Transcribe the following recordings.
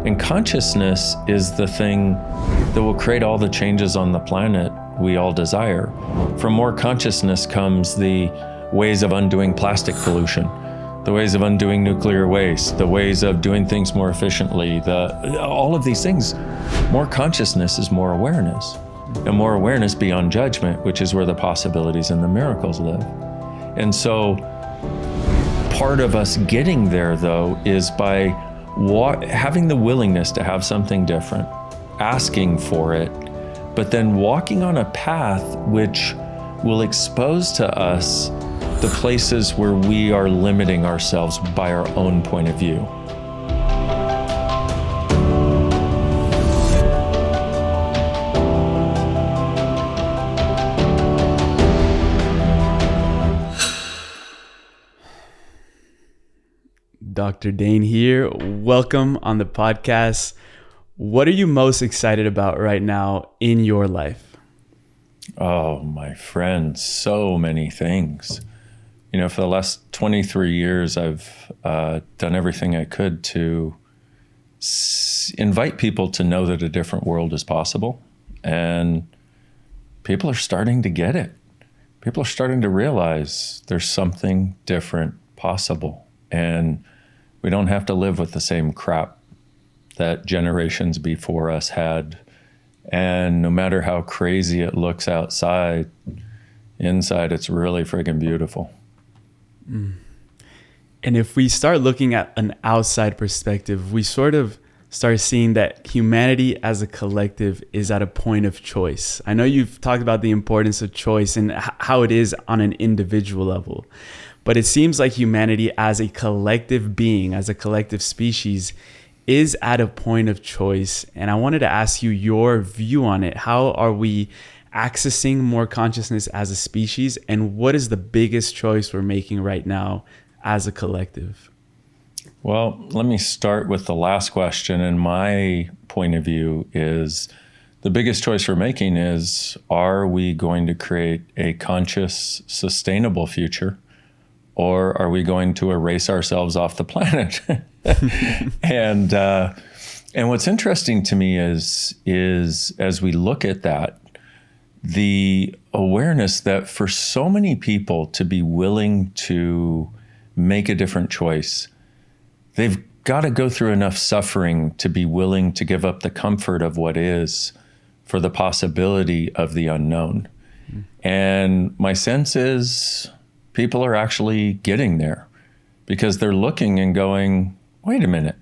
And consciousness is the thing that will create all the changes on the planet we all desire. From more consciousness comes the ways of undoing plastic pollution, the ways of undoing nuclear waste, the ways of doing things more efficiently, all of these things. More consciousness is more awareness, and more awareness beyond judgment, which is where the possibilities and the miracles live. And so part of us getting there, though, is by having the willingness to have something different, asking for it, but then walking on a path which will expose to us the places where we are limiting ourselves by our own point of view. Dr. Dain Heer, welcome on the podcast. What are you most excited about right now in your life? Oh, my friend, so many things. You know, for the last 23 years, I've done everything I could to invite people to know that a different world is possible. And people are starting to get it. People are starting to realize there's something different possible. And we don't have to live with the same crap that generations before us had. And no matter how crazy it looks outside, inside it's really friggin' beautiful. And if we start looking at an outside perspective, we sort of start seeing that humanity as a collective is at a point of choice. I know you've talked about the importance of choice and how it is on an individual level, but it seems like humanity as a collective being, as a collective species, is at a point of choice. And I wanted to ask you your view on it. How are we accessing more consciousness as a species? And what is the biggest choice we're making right now as a collective? Well, let me start with the last question. And my point of view is the biggest choice we're making is, are we going to create a conscious, sustainable future? Or are we going to erase ourselves off the planet? And what's interesting to me is as we look at that, the awareness that for so many people to be willing to make a different choice, they've got to go through enough suffering to be willing to give up the comfort of what is for the possibility of the unknown. And my sense is people are actually getting there because they're looking and going, wait a minute,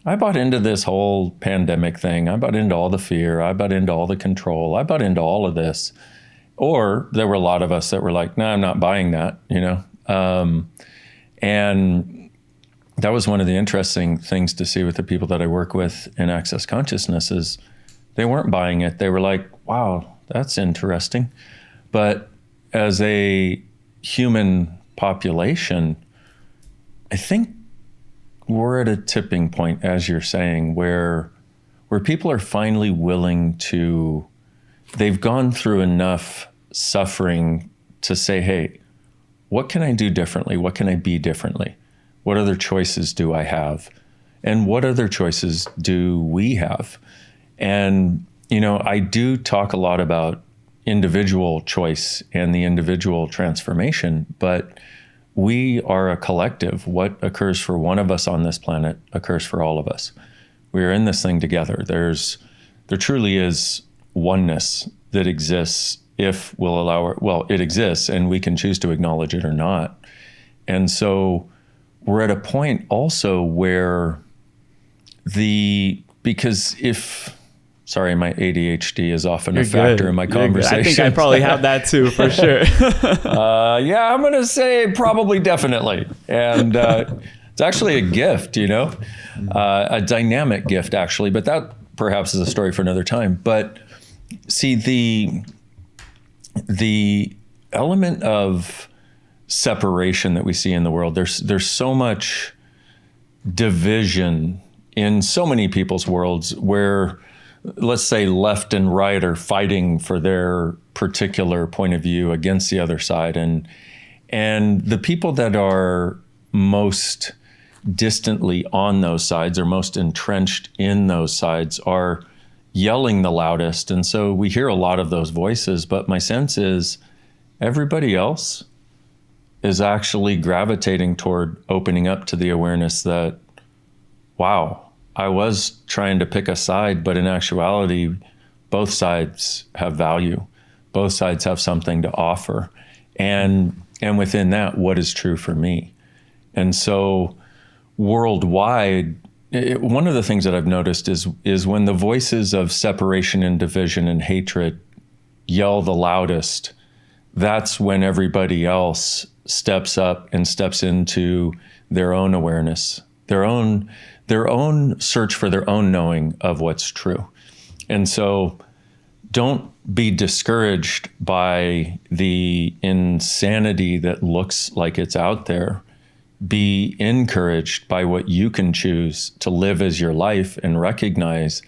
I bought into this whole pandemic thing. I bought into all the fear. I bought into all the control. I bought into all of this. Or there were a lot of us that were like, no, I'm not buying that, you know? And that was one of the interesting things to see with the people that I work with in Access Consciousness is they weren't buying it. They were like, wow, that's interesting. But as a human population, I think we're at a tipping point, as you're saying, where people are finally willing to, they've gone through enough suffering to say, hey, what can I do differently? What can I be differently? What other choices do I have? And what other choices do we have? And, you know, I do talk a lot about individual choice and the individual transformation, but we are a collective. What occurs for one of us on this planet occurs for all of us. We are in this thing together. There truly is oneness that exists if we'll allow it. Well, it exists and we can choose to acknowledge it or not. And so we're at a point also where sorry, my ADHD is often a factor in my conversation. I think I probably have that too, for sure. Yeah, I'm going to say probably definitely. And it's actually a gift, you know, a dynamic gift actually, but that perhaps is a story for another time. But see, the element of separation that we see in the world, there's so much division in so many people's worlds where, let's say, left and right are fighting for their particular point of view against the other side. And the people that are most distantly on those sides or most entrenched in those sides are yelling the loudest. And so we hear a lot of those voices, but my sense is everybody else is actually gravitating toward opening up to the awareness that, wow, I was trying to pick a side, but in actuality, both sides have value. Both sides have something to offer. And within that, what is true for me? And so worldwide, one of the things that I've noticed is when the voices of separation and division and hatred yell the loudest, that's when everybody else steps up and steps into their own awareness, their own search for their own knowing of what's true. And so don't be discouraged by the insanity that looks like it's out there. Be encouraged by what you can choose to live as your life, and recognize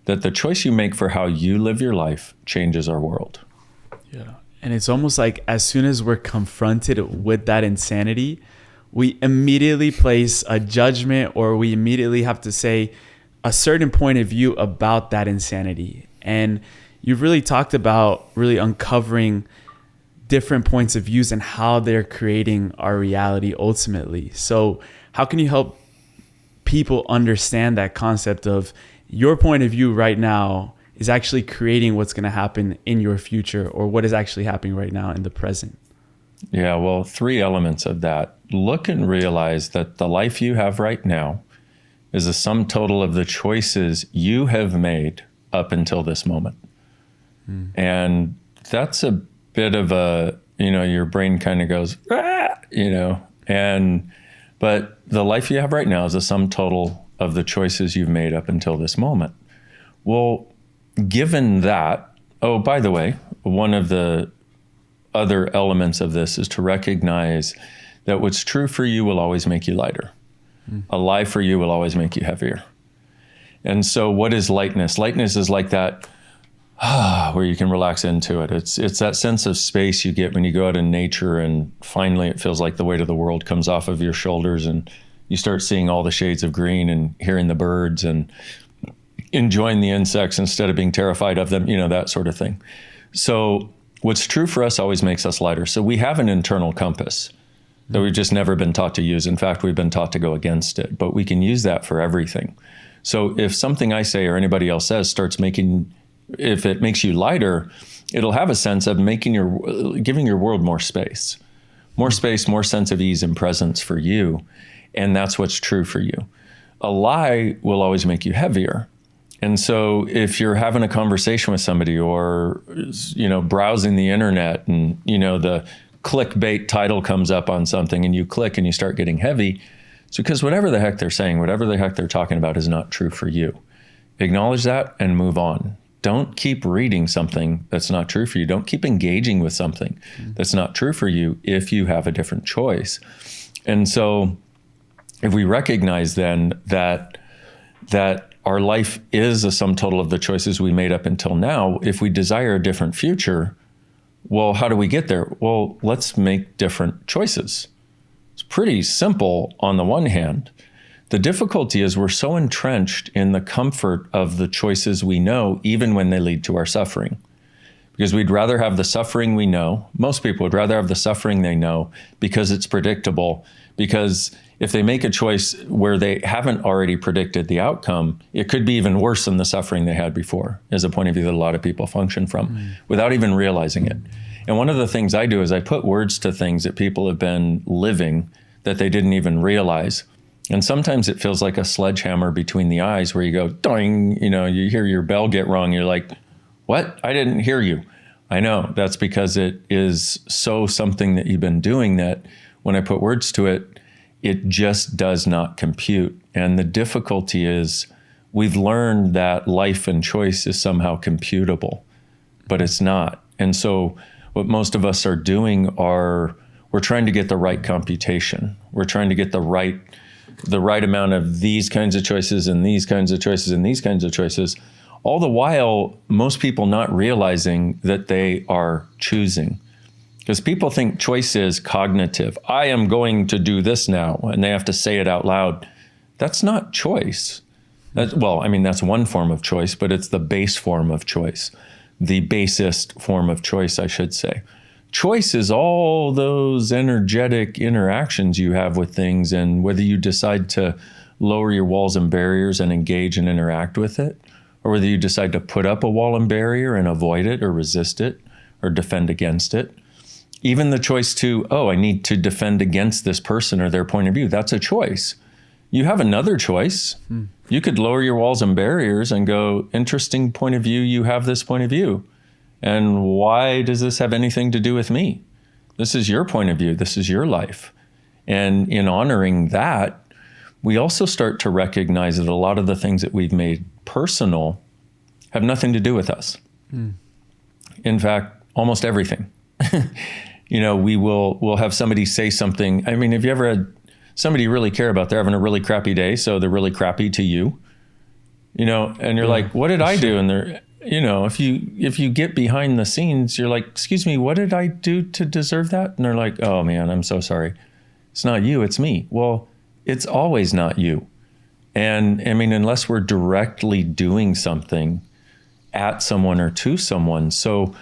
that the choice you make for how you live your life changes our world. Yeah. And it's almost like as soon as we're confronted with that insanity, we immediately place a judgment, or we immediately have to say a certain point of view about that insanity. And you've really talked about really uncovering different points of views and how they're creating our reality ultimately. So how can you help people understand that concept of your point of view right now is actually creating what's going to happen in your future, or what is actually happening right now in the present? Yeah, well, 3 elements of that. Look and realize that the life you have right now is a sum total of the choices you have made up until this moment. And that's a bit of a, your brain kind of goes, but the life you have right now is a sum total of the choices you've made up until this moment. Well, given that, oh, by the way, one of the other elements of this is to recognize that what's true for you will always make you lighter. A lie for you will always make you heavier. And so what is lightness? Lightness is like that, where you can relax into it. It's that sense of space you get when you go out in nature and finally it feels like the weight of the world comes off of your shoulders and you start seeing all the shades of green and hearing the birds and enjoying the insects instead of being terrified of them, that sort of thing. So what's true for us always makes us lighter. So we have an internal compass that we've just never been taught to use. In fact, we've been taught to go against it, but we can use that for everything. So if something I say or anybody else says if it makes you lighter, it'll have a sense of giving your world more space, more sense of ease and presence for you. And that's what's true for you. A lie will always make you heavier. And so if you're having a conversation with somebody or, browsing the internet and, the clickbait title comes up on something and you click and you start getting heavy, it's because whatever the heck they're saying, whatever the heck they're talking about is not true for you. Acknowledge that and move on. Don't keep reading something that's not true for you. Don't keep engaging with something that's not true for you if you have a different choice. And so if we recognize then that our life is a sum total of the choices we made up until now, if we desire a different future, well, how do we get there? Well, let's make different choices. It's pretty simple on the one hand. The difficulty is we're so entrenched in the comfort of the choices we know, even when they lead to our suffering. Because we'd rather have the suffering we know. Most people would rather have the suffering they know because it's predictable. Because if they make a choice where they haven't already predicted the outcome, it could be even worse than the suffering they had before, is a point of view that a lot of people function from without even realizing it. And one of the things I do is I put words to things that people have been living that they didn't even realize. And sometimes it feels like a sledgehammer between the eyes where you go, doing, you hear your bell get rung. You're like, what? I didn't hear you. I know. That's because it is so something that you've been doing that when I put words to it, it just does not compute. And the difficulty is we've learned that life and choice is somehow computable, but it's not. And so what most of us are doing we're trying to get the right computation. We're trying to get the right amount of these kinds of choices and these kinds of choices and these kinds of choices, all the while most people not realizing that they are choosing. Because people think choice is cognitive. I am going to do this now, and they have to say it out loud. That's not choice. That's one form of choice, but it's the base form of choice, the basest form of choice, I should say. Choice is all those energetic interactions you have with things, and whether you decide to lower your walls and barriers and engage and interact with it, or whether you decide to put up a wall and barrier and avoid it or resist it or defend against it. Even the choice to, I need to defend against this person or their point of view, that's a choice. You have another choice. You could lower your walls and barriers and go, interesting point of view, you have this point of view. And why does this have anything to do with me? This is your point of view. This is your life. And in honoring that, we also start to recognize that a lot of the things that we've made personal have nothing to do with us. In fact, almost everything. We'll have somebody say something. I mean, have you ever had somebody you really care about, they're having a really crappy day, so they're really crappy to you, and you're like, what did I do? And they're, if you get behind the scenes, you're like, excuse me, what did I do to deserve that? And they're like, oh man, I'm so sorry. It's not you, it's me. Well, it's always not you. And I mean, unless we're directly doing something at someone or to someone. So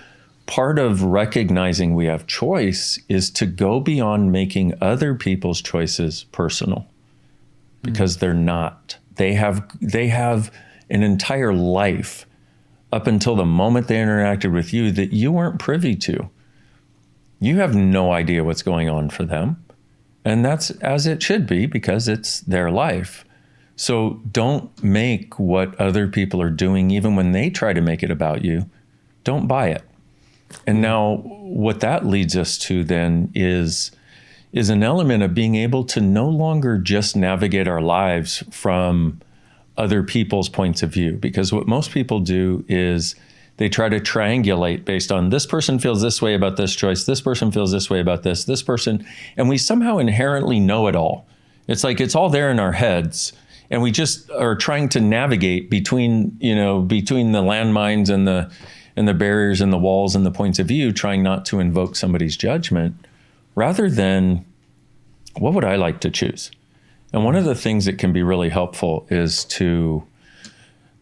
part of recognizing we have choice is to go beyond making other people's choices personal, because they're not. They have an entire life up until the moment they interacted with you that you weren't privy to. You have no idea what's going on for them. And that's as it should be, because it's their life. So don't make what other people are doing, even when they try to make it about you, don't buy it. And now what that leads us to then is an element of being able to no longer just navigate our lives from other people's points of view. Because what most people do is they try to triangulate based on this person feels this way about this choice, this person feels this way about this person, and we somehow inherently know it all. It's like it's all there in our heads, and we just are trying to navigate between the landmines and the barriers and the walls and the points of view, trying not to invoke somebody's judgment, rather than what would I like to choose? And one of the things that can be really helpful is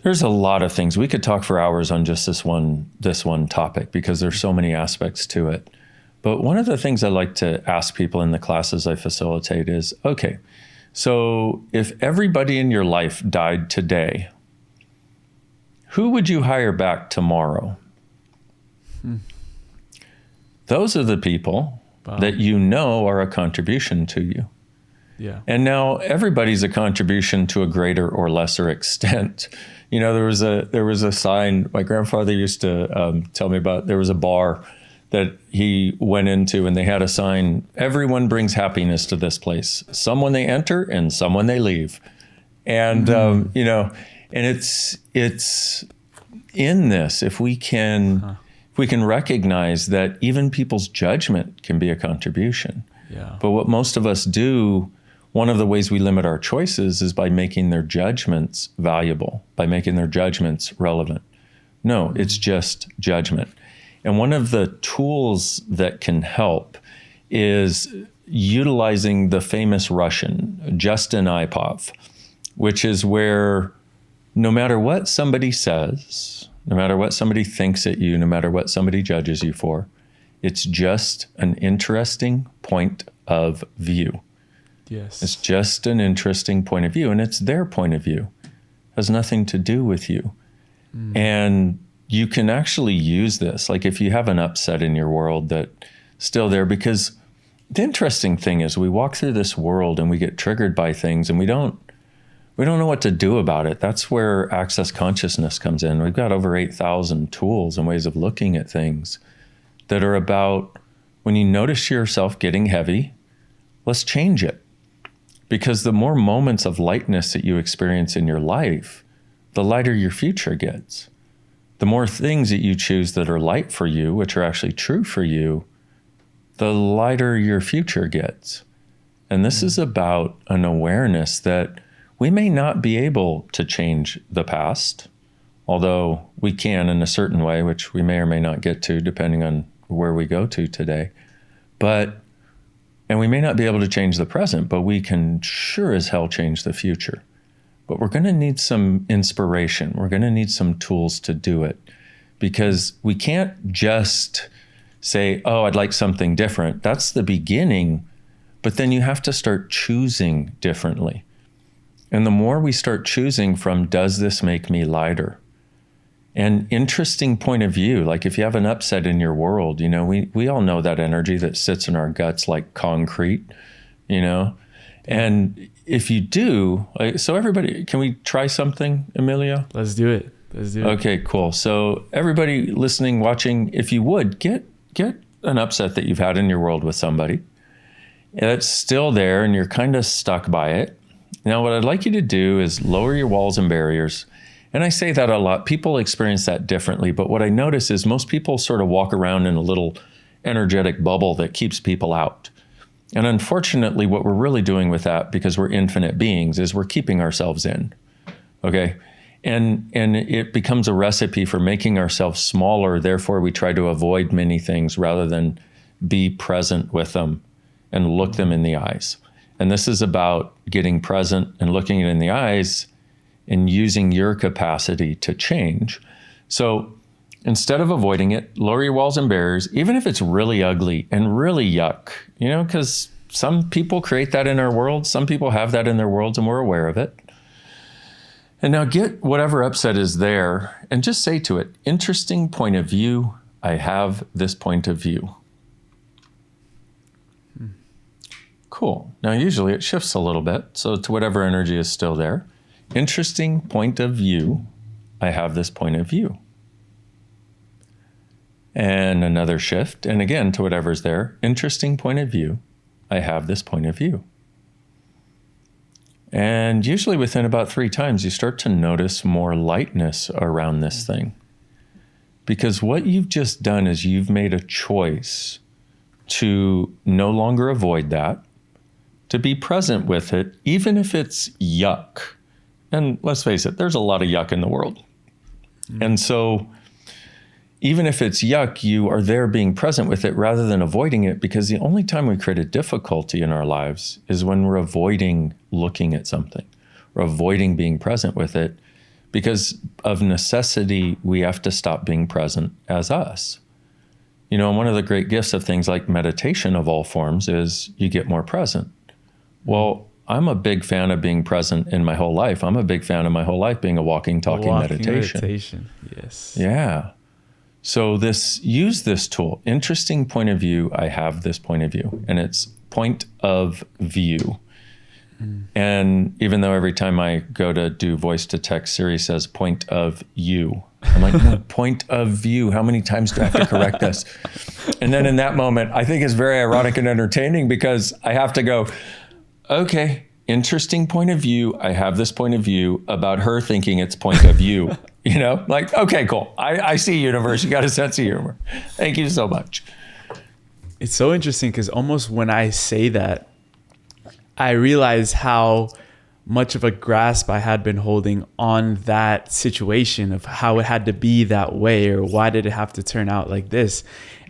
there's a lot of things. We could talk for hours on just this one topic, because there's so many aspects to it. But one of the things I like to ask people in the classes I facilitate is, okay, so if everybody in your life died today, who would you hire back tomorrow? Those are the people that are a contribution to you. Yeah. And now everybody's a contribution to a greater or lesser extent. There was a sign my grandfather used to tell me about. There was a bar that he went into, and they had a sign, everyone brings happiness to this place. Some when they enter and some when they leave. And, and it's in this, if we can recognize that even people's judgment can be a contribution. Yeah. But what most of us do, one of the ways we limit our choices is by making their judgments valuable, by making their judgments relevant. No, it's just judgment. And one of the tools that can help is utilizing the famous Russian, Justin Ipov, which is where no matter what somebody says, no matter what somebody thinks at you, no matter what somebody judges you for, it's just an interesting point of view. Yes. It's just an interesting point of view, and it's their point of view. It has nothing to do with you. And you can actually use this, like if you have an upset in your world that's still there, because the interesting thing is we walk through this world and we get triggered by things, and we don't know what to do about it. That's where access consciousness comes in. We've got over 8,000 tools and ways of looking at things that are about, when you notice yourself getting heavy, let's change it. Because the more moments of lightness that you experience in your life, the lighter your future gets. The more things that you choose that are light for you, which are actually true for you, the lighter your future gets. And this is about an awareness that we may not be able to change the past, although we can in a certain way, which we may or may not get to depending on where we go to today. And we may not be able to change the present, but we can sure as hell change the future. But we're going to need some inspiration. We're going to need some tools to do it, because we can't just say, oh, I'd like something different. That's the beginning. But then you have to start choosing differently. And the more we start choosing from, does this make me lighter? An interesting point of view, like if you have an upset in your world, you know, we all know that energy that sits in our guts like concrete, you know? And if you do, so everybody, can we try something, Emilio? Let's do it. Okay, cool. So everybody listening, watching, if you would, get an upset that you've had in your world with somebody. It's still there and you're kind of stuck by it. Now, what I'd like you to do is lower your walls and barriers. And I say that a lot. People experience that differently. But what I notice is most people sort of walk around in a little energetic bubble that keeps people out. And unfortunately, what we're really doing with that, because we're infinite beings, is we're keeping ourselves in. Okay? And it becomes a recipe for making ourselves smaller. Therefore, we try to avoid many things rather than be present with them and look them in the eyes. And this is about getting present and looking it in the eyes and using your capacity to change. So instead of avoiding it, lower your walls and barriers, even if it's really ugly and really yuck, you know, because some people create that in our world. Some people have that in their worlds and we're aware of it. And now get whatever upset is there and just say to it, interesting point of view. I have this point of view. Cool. Now, usually it shifts a little bit. So to whatever energy is still there. Interesting point of view. I have this point of view. And another shift. And again, to whatever's there. Interesting point of view. I have this point of view. And usually within about 3 times, you start to notice more lightness around this thing. Because what you've just done is you've made a choice to no longer avoid that, to be present with it, even if it's yuck. And let's face it, there's a lot of yuck in the world. And so even if it's yuck, you are there being present with it rather than avoiding it, because the only time we create a difficulty in our lives is when we're avoiding looking at something or avoiding being present with it. Because of necessity, we have to stop being present as us. You know, and one of the great gifts of things like meditation of all forms is you get more present. Well, I'm a big fan of being present in my whole life. I'm a big fan of my whole life being a walking, talking meditation. Yes. Yeah. So use this tool. Interesting point of view. I have this point of view, and it's point of view. And even though every time I go to do voice to text, Siri says point of you. I'm like, no, point of view. How many times do I have to correct this? And then in that moment, I think it's very ironic and entertaining because I have to go, okay, interesting point of view. I have this point of view about her thinking it's point of view. You know, like, okay, cool. I see, universe. You got a sense of humor. Thank you so much. It's so interesting because almost when I say that, I realize how much of a grasp I had been holding on that situation of how it had to be that way, or why did it have to turn out like this.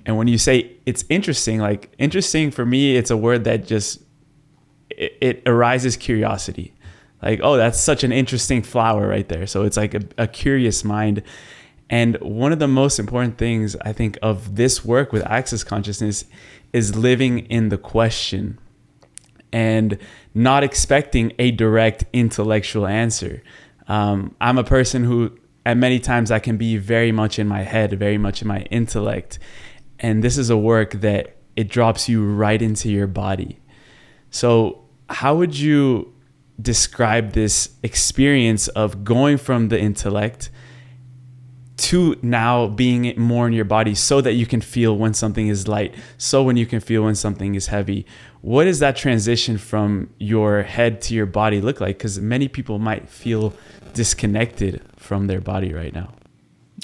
And when you say it's interesting, like interesting for me, it's a word that just, it arises curiosity. Like, oh, that's such an interesting flower right there. So it's like a curious mind. And one of the most important things I think of this work with access consciousness is living in the question and not expecting a direct intellectual answer. I'm a person who at many times I can be very much in my head, very much in my intellect. And this is a work that it drops you right into your body. So how would you describe this experience of going from the intellect to now being more in your body so that you can feel when something is light, so when you can feel when something is heavy? What does that transition from your head to your body look like? Because many people might feel disconnected from their body right now.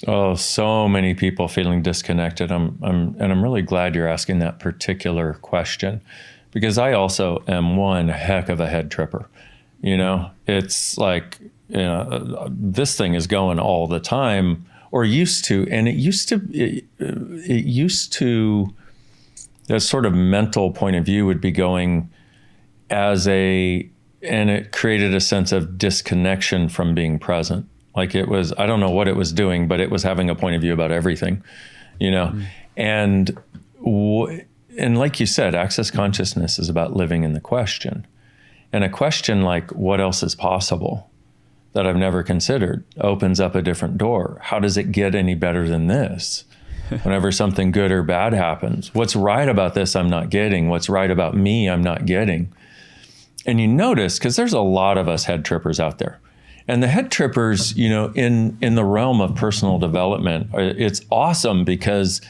Oh, so many people feeling disconnected. I'm really glad you're asking that particular question, because I also am one heck of a head tripper. You know, it's like, you know, this thing is going all the time, or used to, and it used to that sort of mental point of view would be going and it created a sense of disconnection from being present. Like it was, I don't know what it was doing, but it was having a point of view about everything, And like you said, access consciousness is about living in the question. And a question like, what else is possible that I've never considered, opens up a different door. How does it get any better than this? Whenever something good or bad happens, what's right about this I'm not getting? What's right about me I'm not getting? And you notice, because there's a lot of us head trippers out there. And the head trippers, in the realm of personal development, it's awesome because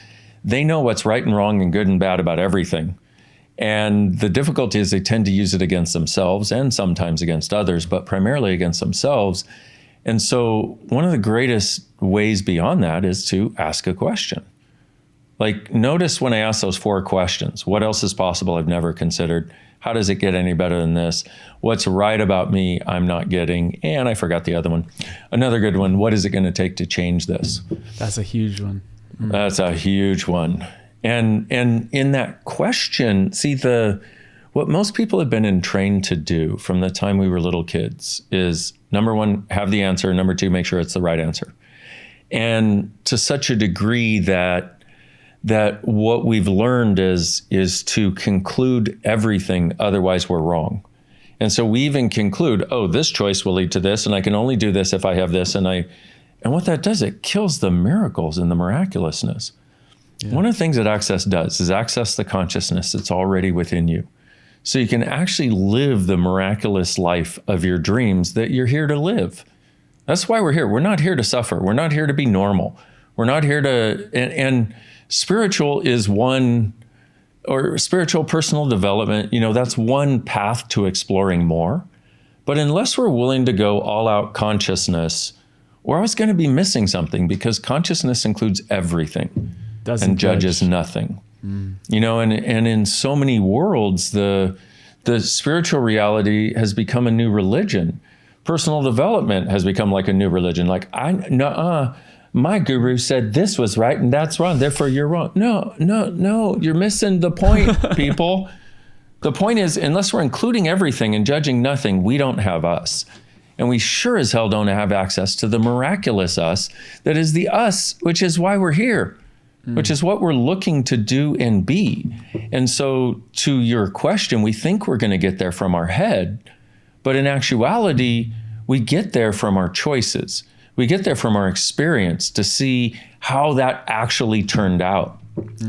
they know what's right and wrong and good and bad about everything. And the difficulty is they tend to use it against themselves and sometimes against others, but primarily against themselves. And so one of the greatest ways beyond that is to ask a question. Like, notice when I ask those 4 questions, what else is possible I've never considered? How does it get any better than this? What's right about me I'm not getting? And I forgot the other one. Another good one, what is it going to take to change this? That's a huge one. That's a huge one. And in that question, see, what most people have been trained to do from the time we were little kids is, number 1, have the answer. Number 2, make sure it's the right answer. And to such a degree that what we've learned is to conclude everything, otherwise we're wrong. And so we even conclude, this choice will lead to this, and I can only do this if I have this. And what that does, it kills the miracles and the miraculousness. Yeah. One of the things that Access does is access the consciousness that's already within you. So you can actually live the miraculous life of your dreams that you're here to live. That's why we're here. We're not here to suffer. We're not here to be normal. We're not here to, and spiritual is one, or spiritual personal development, that's one path to exploring more. But unless we're willing to go all out consciousness, we're always going to be missing something, because consciousness includes everything and judges nothing. And in so many worlds, the spiritual reality has become a new religion. Personal development has become like a new religion. Like, my guru said this was right and that's wrong, therefore you're wrong. No, you're missing the point, people. The point is, unless we're including everything and judging nothing, we don't have us. And we sure as hell don't have access to the miraculous us that is the us, which is why we're here, which is what we're looking to do and be. And so to your question, we think we're going to get there from our head, but in actuality, we get there from our choices. We get there from our experience to see how that actually turned out.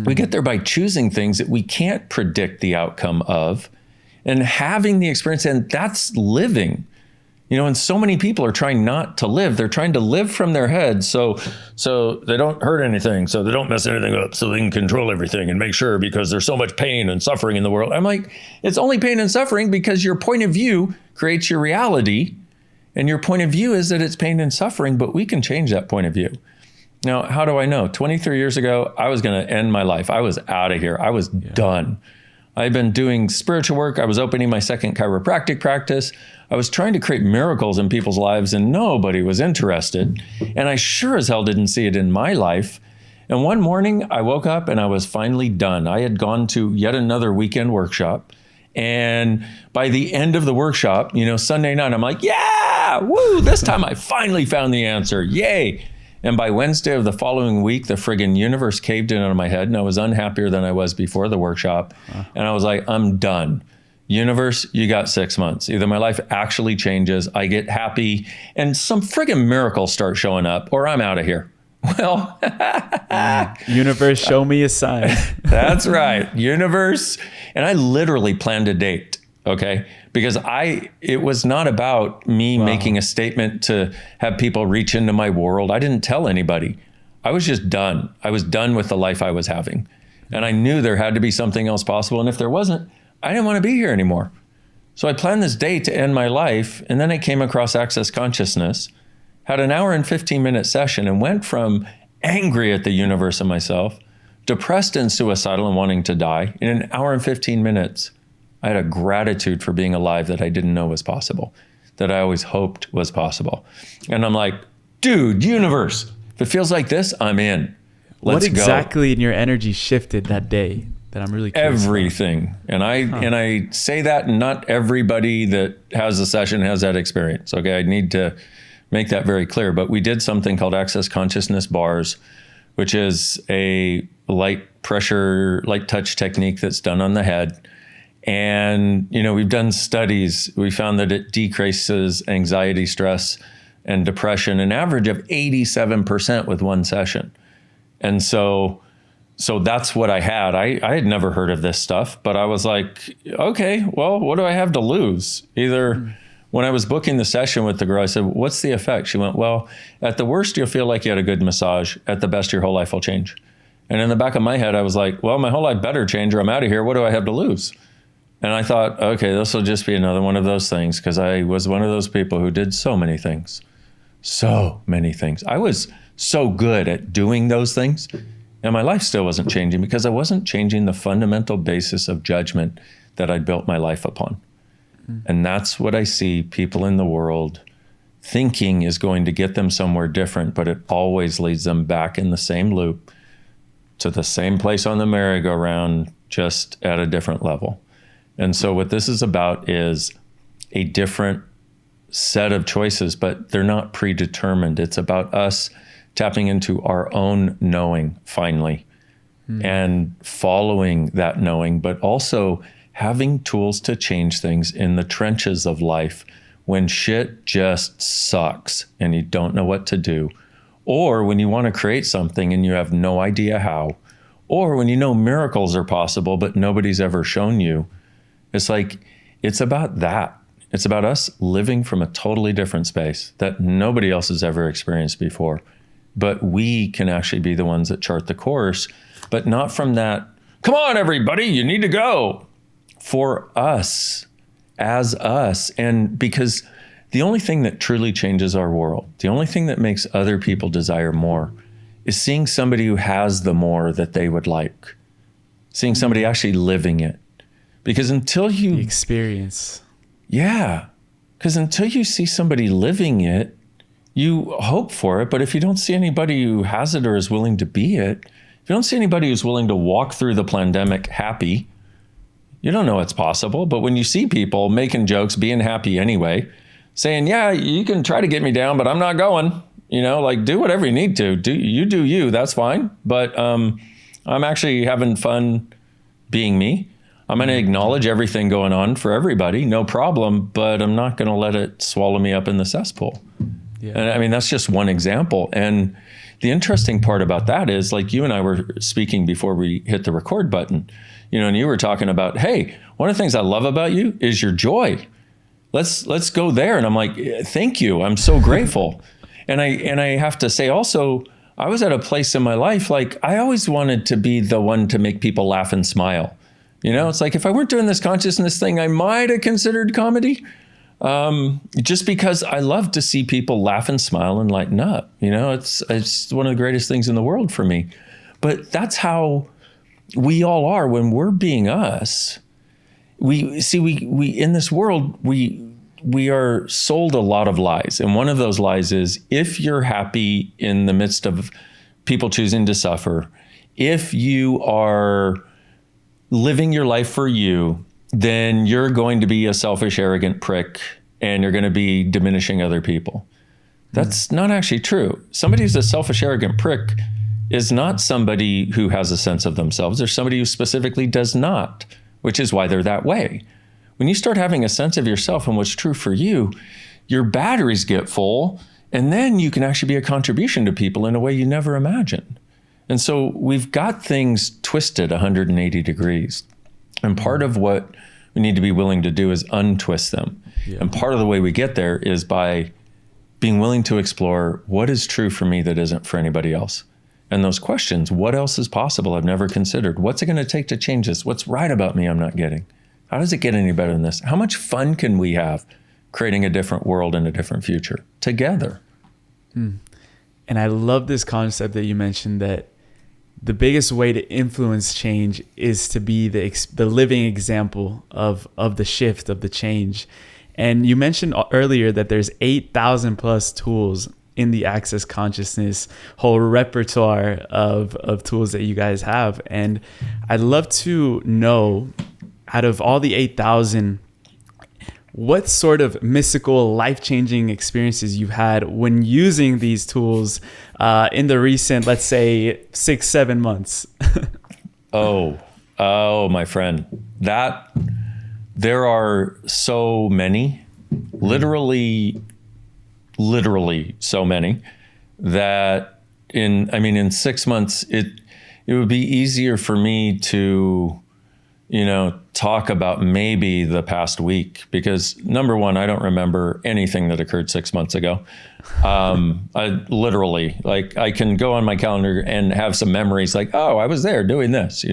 We get there by choosing things that we can't predict the outcome of and having the experience, and that's living. And so many people are trying not to live. They're trying to live from their head so they don't hurt anything, so they don't mess anything up, so they can control everything and make sure, because there's so much pain and suffering in the world. I'm like, it's only pain and suffering because your point of view creates your reality. And your point of view is that it's pain and suffering, but we can change that point of view. Now, how do I know? 23 years ago, I was going to end my life. I was out of here. I was done. I'd been doing spiritual work. I was opening my second chiropractic practice. I was trying to create miracles in people's lives, and nobody was interested. And I sure as hell didn't see it in my life. And one morning, I woke up and I was finally done. I had gone to yet another weekend workshop. And by the end of the workshop, Sunday night, I'm like, yeah, woo, this time I finally found the answer. Yay. And by Wednesday of the following week, the friggin' universe caved in on my head, and I was unhappier than I was before the workshop. And I was like, I'm done. Universe, you got 6 months. Either my life actually changes, I get happy, and some friggin' miracles start showing up, or I'm out of here. Well, universe, show me a sign. That's right. Universe. And I literally planned a date. Okay. Because it was not about me making a statement to have people reach into my world. I didn't tell anybody. I was just done. I was done with the life I was having. And I knew there had to be something else possible. And if there wasn't, I didn't want to be here anymore. So I planned this date to end my life. And then I came across Access Consciousness, had an hour and 15-minute session, and went from angry at the universe and myself, depressed and suicidal and wanting to die. In an hour and 15 minutes, I had a gratitude for being alive that I didn't know was possible, that I always hoped was possible. And I'm like, dude, universe, if it feels like this, I'm in. Let's go. What exactly in your energy shifted that day? that I'm really curious everything. And I say that, and not everybody that has a session has that experience. Okay, I need to make that very clear. But we did something called access consciousness bars, which is a light touch technique that's done on the head. And, we've done studies. We found that it decreases anxiety, stress, and depression, an average of 87% with one session. And so that's what I had. I had never heard of this stuff, but I was like, okay, well, what do I have to lose? Either when I was booking the session with the girl, I said, what's the effect? She went, well, at the worst, you'll feel like you had a good massage. At the best, your whole life will change. And in the back of my head, I was like, well, my whole life better change or I'm out of here. What do I have to lose? And I thought, okay, this will just be another one of those things, because I was one of those people who did so many things. So many things. I was so good at doing those things, and my life still wasn't changing because I wasn't changing the fundamental basis of judgment that I'd built my life upon. And that's what I see people in the world thinking is going to get them somewhere different, but it always leads them back in the same loop to the same place on the merry-go-round, just at a different level. And so what this is about is a different set of choices, but they're not predetermined. It's about us tapping into our own knowing finally, and following that knowing, but also having tools to change things in the trenches of life when shit just sucks and you don't know what to do, or when you want to create something and you have no idea how, or when you know miracles are possible but nobody's ever shown you. It's about that. It's about us living from a totally different space that nobody else has ever experienced before. But we can actually be the ones that chart the course, but not from that, come on, everybody, you need to go. For us, as us. And because the only thing that truly changes our world, the only thing that makes other people desire more, is seeing somebody who has the more that they would like, seeing somebody actually living it. Because until you... The experience. Yeah. Because until you see somebody living it, you hope for it. But if you don't see anybody who has it or is willing to be it, if you don't see anybody who's willing to walk through the pandemic happy, you don't know it's possible. But when you see people making jokes, being happy anyway, saying, yeah, you can try to get me down, but I'm not going, do whatever you need to. Do you, that's fine. But I'm actually having fun being me. I'm going to acknowledge everything going on for everybody, no problem, but I'm not going to let it swallow me up in the cesspool. Yeah. And I mean, that's just one example. And the interesting part about that is, like you and I were speaking before we hit the record button, and you were talking about, hey, one of the things I love about you is your joy. Let's go there. And I'm like, thank you. I'm so grateful. And I have to say also, I was at a place in my life, like I always wanted to be the one to make people laugh and smile. It's like, if I weren't doing this consciousness thing, I might have considered comedy, just because I love to see people laugh and smile and lighten up. It's one of the greatest things in the world for me. But that's how we all are when we're being us. We in this world, we are sold a lot of lies. And one of those lies is, if you're happy in the midst of people choosing to suffer, if you are living your life for you, then you're going to be a selfish, arrogant prick, and you're going to be diminishing other people. That's not actually true. Somebody who's a selfish, arrogant prick is not somebody who has a sense of themselves. They're somebody who specifically does not, which is why they're that way. When you start having a sense of yourself and what's true for you, your batteries get full, and then you can actually be a contribution to people in a way you never imagined. And so we've got things twisted 180 degrees. And part of what we need to be willing to do is untwist them. Yeah. And part of the way we get there is by being willing to explore what is true for me that isn't for anybody else. And those questions, what else is possible I've never considered? What's it going to take to change this? What's right about me I'm not getting? How does it get any better than this? How much fun can we have creating a different world and a different future together? And I love this concept that you mentioned, that the biggest way to influence change is to be the living example of the shift, of the change. And you mentioned earlier that there's 8,000 plus tools in the access consciousness whole repertoire of tools that you guys have. And I'd love to know, out of all the 8,000, what sort of mystical, life-changing experiences you've had when using these tools in the recent, let's say, 6-7 months? Oh, my friend, there are so many, literally so many, that in 6 months, it would be easier for me to, talk about maybe the past week, because number one, I don't remember anything that occurred 6 months ago. I literally, I can go on my calendar and have some memories like, oh, I was there doing this,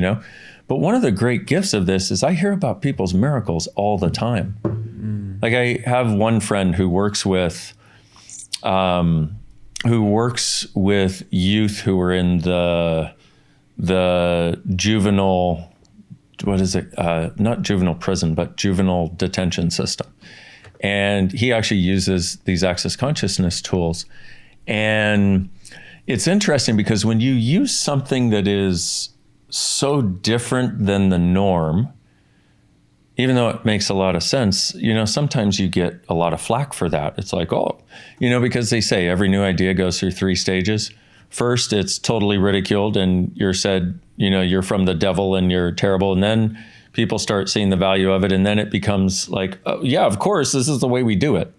But one of the great gifts of this is I hear about people's miracles all the time. Like, I have one friend who works with youth who are in the juvenile, what is it? Not juvenile prison, but juvenile detention system. And he actually uses these access consciousness tools. And it's interesting because when you use something that is so different than the norm, even though it makes a lot of sense, sometimes you get a lot of flack for that. It's like, because they say every new idea goes through 3 stages. First, it's totally ridiculed and you're said, you're from the devil and you're terrible. And then people start seeing the value of it. And then it becomes like, oh, yeah, of course, this is the way we do it,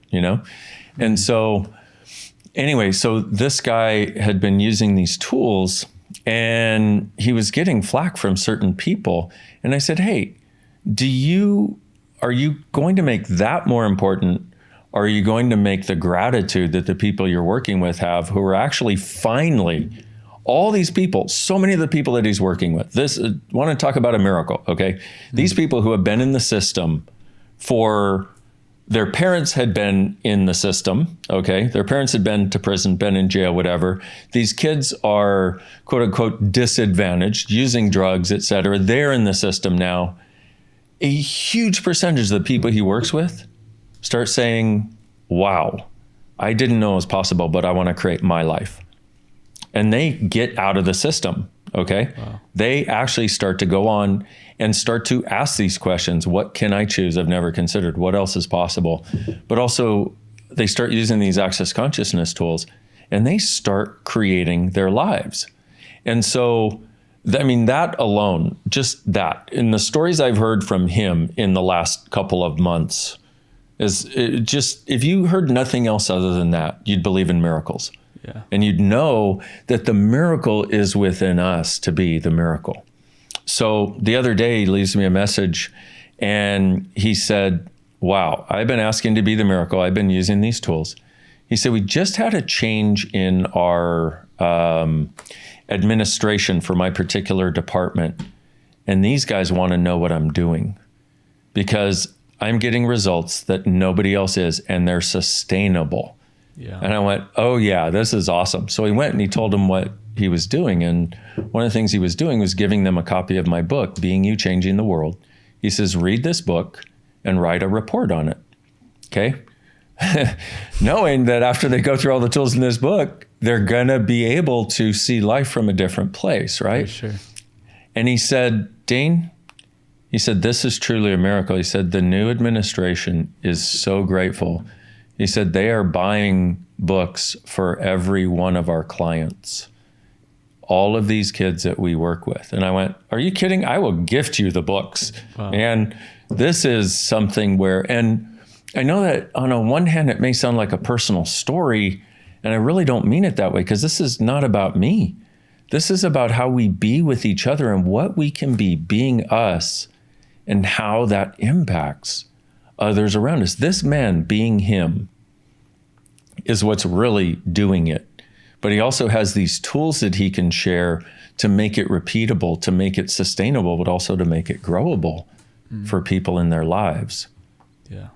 And so anyway, so this guy had been using these tools and he was getting flack from certain people. And I said, hey, are you going to make that more important? Or are you going to make the gratitude that the people you're working with have, who are actually finally, all these people, so many of the people that he's working with, want to talk about a miracle, okay? Mm-hmm. These people who have been in the system their parents had been in the system, okay? Their parents had been to prison, been in jail, whatever. These kids are, quote unquote, disadvantaged, using drugs, et cetera. They're in the system now. A huge percentage of the people he works with start saying, wow, I didn't know it was possible, but I want to create my life. And they get out of the system, okay? Wow. They actually start to go on and start to ask these questions. What can I choose? I've never considered. What else is possible? But also, they start using these access consciousness tools and they start creating their lives. And so, that alone, just that, in the stories I've heard from him in the last couple of months, if you heard nothing else other than that, you'd believe in miracles. Yeah. And you'd know that the miracle is within us to be the miracle. So the other day, he leaves me a message and he said, wow, I've been asking to be the miracle. I've been using these tools. He said, we just had a change in our administration for my particular department. And these guys want to know what I'm doing because I'm getting results that nobody else is, and they're sustainable. Yeah. And I went, oh yeah, this is awesome. So he went and he told them what he was doing. And one of the things he was doing was giving them a copy of my book, Being You, Changing the World. He says, read this book and write a report on it. Okay. Knowing that after they go through all the tools in this book, they're going to be able to see life from a different place. Right. For sure. And he said, Dain, he said, this is truly a miracle. He said, the new administration is so grateful. He said, they are buying books for every one of our clients, all of these kids that we work with. And I went, are you kidding? I will gift you the books. Wow. And this is something where, and I know that on a one hand, it may sound like a personal story, and I really don't mean it that way, because this is not about me. This is about how we be with each other and what we can be being us and how that impacts others around us. This man being him is what's really doing it. But he also has these tools that he can share to make it repeatable, to make it sustainable, but also to make it growable for people in their lives. Yeah.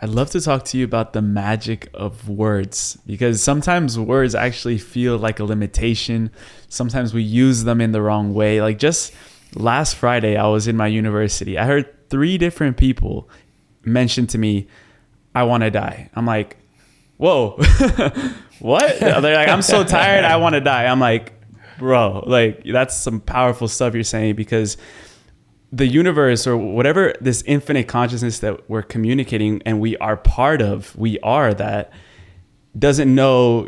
I'd love to talk to you about the magic of words, because sometimes words actually feel like a limitation. Sometimes we use them in the wrong way. Like just last Friday, I was in my university. I heard 3 different people mention to me, I want to die. I'm like, whoa, what? They're like, I'm so tired, I want to die. I'm like, bro, like that's some powerful stuff you're saying, because the universe, or whatever, this infinite consciousness that we're communicating and we are part of, we are that, doesn't know,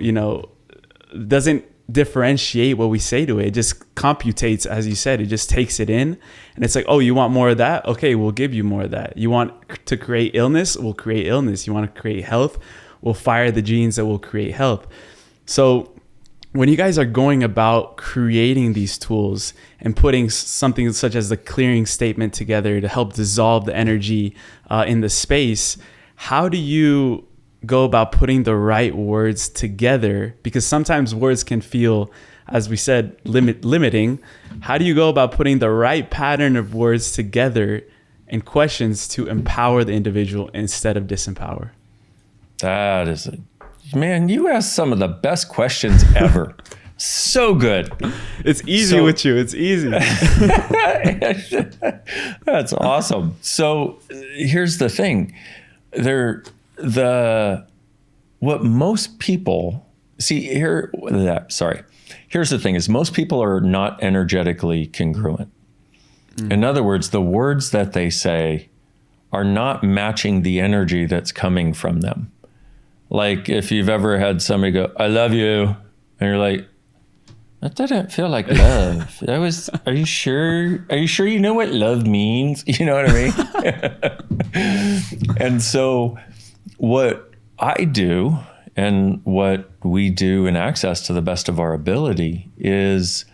doesn't differentiate what we say to it. It just computates, as you said. It just takes it in, and it's like, oh, you want more of that? Okay, we'll give you more of that. You want to create illness? We'll create illness. You want to create health? We'll fire the genes that will create health. So when you guys are going about creating these tools and putting something such as the clearing statement together to help dissolve the energy in the space, how do you go about putting the right words together? Because sometimes words can feel, as we said, limiting. How do you go about putting the right pattern of words together and questions to empower the individual instead of disempower? That is man, you asked some of the best questions ever. So good. It's easy with you. It's easy. That's awesome. So here's the thing. What most people see here, here's the thing, is most people are not energetically congruent. In other words, the words that they say are not matching the energy that's coming from them. Like if you've ever had somebody go, I love you, and you're like, that didn't feel like love. That was, are you sure? Are you sure you know what love means? You know what I mean? And so what I do, and what we do in Access to the best of our ability, is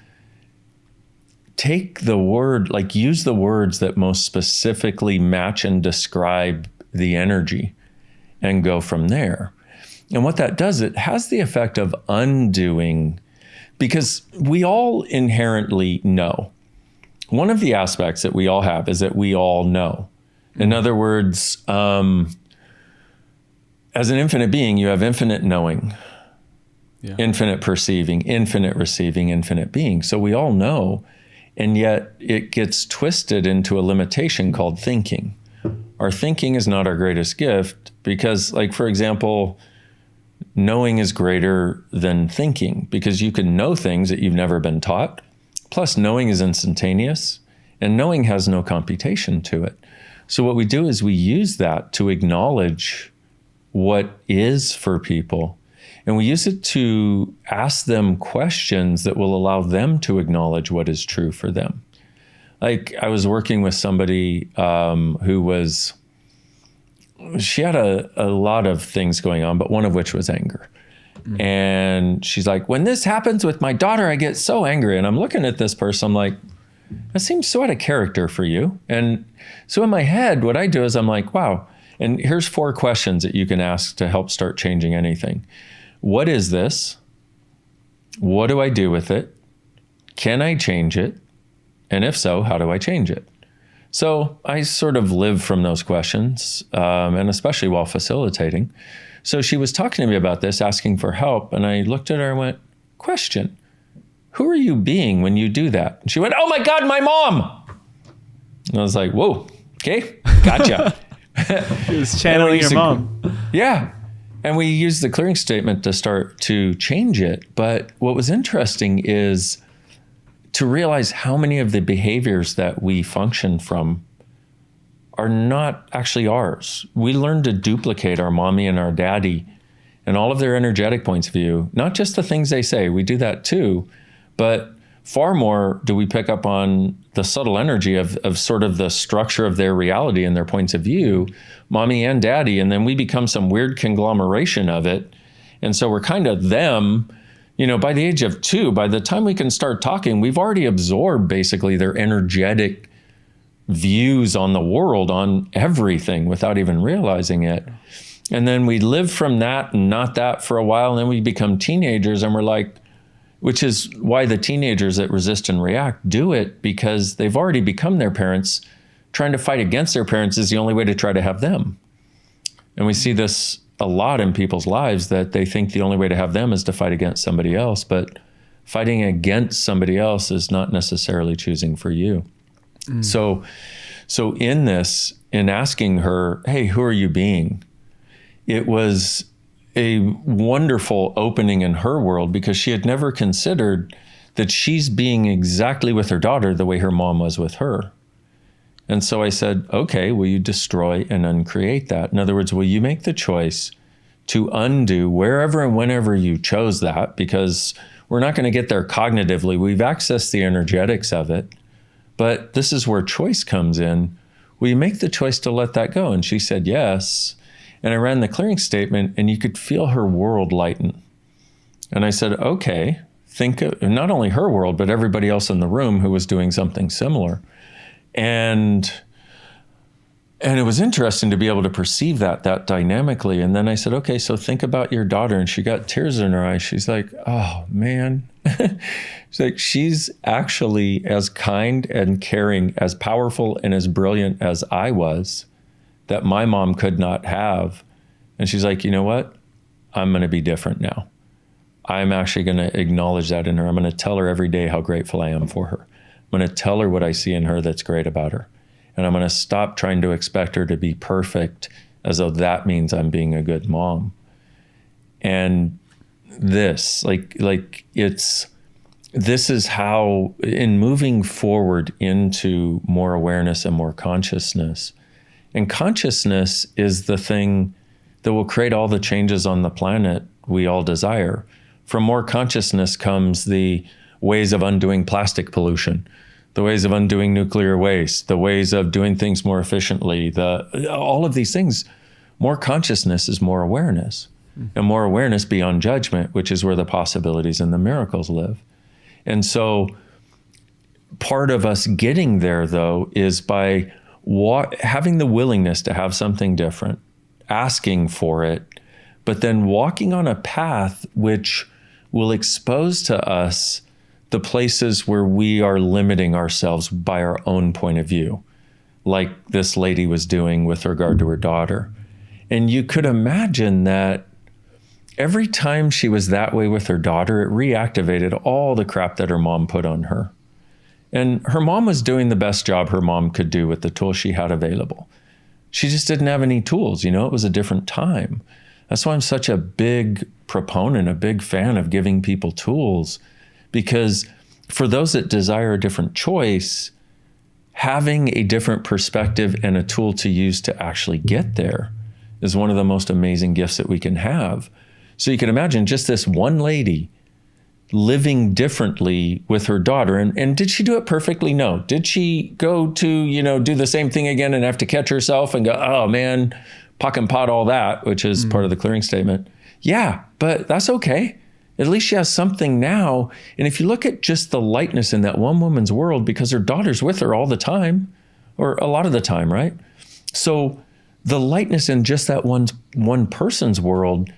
take the word, like use the words that most specifically match and describe the energy, and go from there. And what that does, it has the effect of undoing, because we all inherently know. One of the aspects that we all have is that we all know. In other words, as an infinite being, you have infinite knowing, infinite perceiving, infinite receiving, infinite being. So we all know, and yet it gets twisted into a limitation called thinking. Our thinking is not our greatest gift because, like, for example, knowing is greater than thinking, because you can know things that you've never been taught. Plus, knowing is instantaneous, and knowing has no computation to it. So what we do is we use that to acknowledge what is for people, and we use it to ask them questions that will allow them to acknowledge what is true for them. Like, I was working with somebody she had a lot of things going on, but one of which was anger. Mm-hmm. And she's like, when this happens with my daughter, I get so angry. And I'm looking at this person, I'm like, that seems so out of character for you. And so in my head, what I do is I'm like, wow. And here's 4 questions that you can ask to help start changing anything. What is this? What do I do with it? Can I change it? And if so, how do I change it? So I sort of live from those questions, and especially while facilitating. So she was talking to me about this, asking for help. And I looked at her and went, question, who are you being when you do that? And she went, oh my God, my mom. And I was like, whoa, okay, gotcha. He was channeling your mom. Yeah. And we used the clearing statement to start to change it. But what was interesting is to realize how many of the behaviors that we function from are not actually ours. We learn to duplicate our mommy and our daddy and all of their energetic points of view, not just the things they say, we do that too, but far more do we pick up on the subtle energy of sort of the structure of their reality and their points of view, mommy and daddy, and then we become some weird conglomeration of it. And so we're kind of them. You know, by the age of 2, by the time we can start talking, we've already absorbed basically their energetic views on the world, on everything, without even realizing it. And then we live from that and not that for a while, and then we become teenagers, and we're like, which is why the teenagers that resist and react do it, because they've already become their parents. Trying to fight against their parents is the only way to try to have them. And we see this a lot in people's lives, that they think the only way to have them is to fight against somebody else, but fighting against somebody else is not necessarily choosing for you. So in asking her, hey, who are you being? It was a wonderful opening in her world, because she had never considered that she's being exactly with her daughter the way her mom was with her. And so I said, okay, will you destroy and uncreate that? In other words, will you make the choice to undo wherever and whenever you chose that? Because we're not going to get there cognitively. We've accessed the energetics of it, but this is where choice comes in. Will you make the choice to let that go? And she said, yes. And I ran the clearing statement, and you could feel her world lighten. And I said, okay, think of not only her world, but everybody else in the room who was doing something similar. And it was interesting to be able to perceive that dynamically. And then I said, okay, so think about your daughter. And she got tears in her eyes. She's like, oh, man. She's like, she's actually as kind and caring, as powerful and as brilliant as I was, that my mom could not have. And she's like, you know what? I'm going to be different now. I'm actually going to acknowledge that in her. I'm going to tell her every day how grateful I am for her. I'm going to tell her what I see in her that's great about her. And I'm going to stop trying to expect her to be perfect as though that means I'm being a good mom. And this, this is how, in moving forward into more awareness and more consciousness, and consciousness is the thing that will create all the changes on the planet we all desire. From more consciousness comes the ways of undoing plastic pollution, the ways of undoing nuclear waste, the ways of doing things more efficiently, all of these things. More consciousness is more awareness, and more awareness beyond judgment, which is where the possibilities and the miracles live. And so part of us getting there, though, is by having the willingness to have something different, asking for it, but then walking on a path which will expose to us the places where we are limiting ourselves by our own point of view, like this lady was doing with regard to her daughter. And you could imagine that every time she was that way with her daughter, it reactivated all the crap that her mom put on her. And her mom was doing the best job her mom could do with the tools she had available. She just didn't have any tools. It was a different time. That's why I'm such a big proponent, a big fan of giving people tools, because for those that desire a different choice, having a different perspective and a tool to use to actually get there is one of the most amazing gifts that we can have. So you can imagine just this one lady living differently with her daughter. And did she do it perfectly? No. Did she go to, do the same thing again and have to catch herself and go, oh man, pock and pot all that, which is part of the clearing statement? Yeah, but that's okay. At least she has something now. And if you look at just the lightness in that one woman's world, because her daughter's with her all the time, or a lot of the time, right? So the lightness in just that one person's world,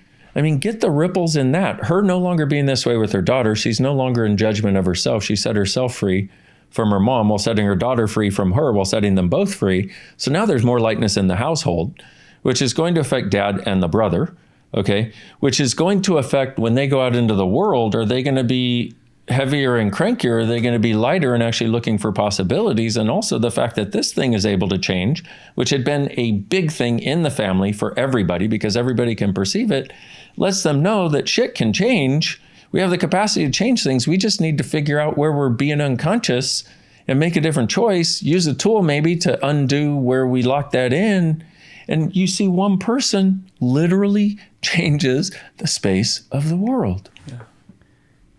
get the ripples in that. Her no longer being this way with her daughter. She's no longer in judgment of herself. She set herself free from her mom while setting her daughter free from her, while setting them both free. So now there's more lightness in the household, which is going to affect dad and the brother, okay? Which is going to affect when they go out into the world. Are they going to be heavier and crankier? Are they going to be lighter and actually looking for possibilities? And also the fact that this thing is able to change, which had been a big thing in the family for everybody because everybody can perceive it, lets them know that shit can change. We have the capacity to change things. We just need to figure out where we're being unconscious and make a different choice, use a tool maybe to undo where we lock that in. And you see one person literally changes the space of the world.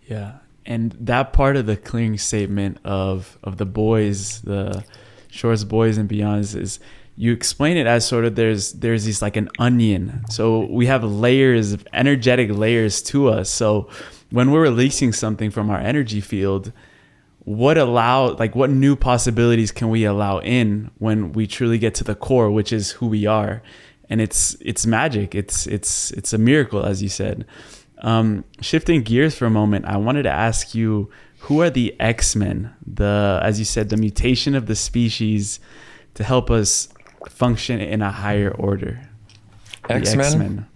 Yeah. And that part of the clearing statement of the boys, the Shores boys and beyonds, is you explain it as sort of there's these like an onion. So we have layers, energetic layers to us. So when we're releasing something from our energy field, what new possibilities can we allow in when we truly get to the core, which is who we are? And it's magic. It's a miracle, as you said. Shifting gears for a moment, I wanted to ask you, who are the X-Men? As you said, the mutation of the species to help us function in a higher order. X-Men,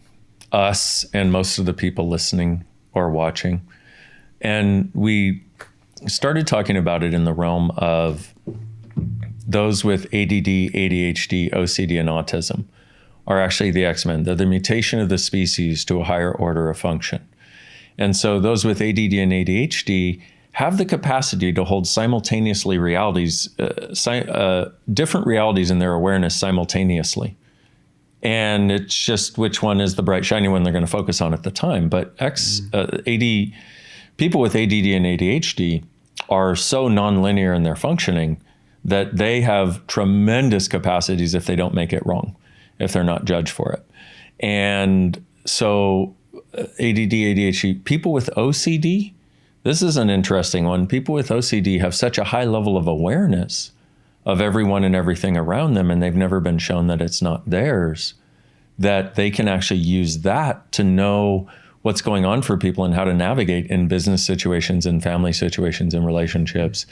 us, and most of the people listening or watching. And we started talking about it in the realm of those with ADD, ADHD, OCD, and autism are actually the X-Men. They're the mutation of the species to a higher order of function. And so those with ADD and ADHD have the capacity to hold simultaneously realities, different realities in their awareness simultaneously. And it's just which one is the bright, shiny one they're going to focus on at the time. But people with ADD and ADHD are so nonlinear in their functioning that they have tremendous capacities if they don't make it wrong, if they're not judged for it. And so ADD, ADHD, people with OCD, this is an interesting one. People with OCD have such a high level of awareness of everyone and everything around them, and they've never been shown that it's not theirs, that they can actually use that to know what's going on for people and how to navigate in business situations, in family situations, in relationships,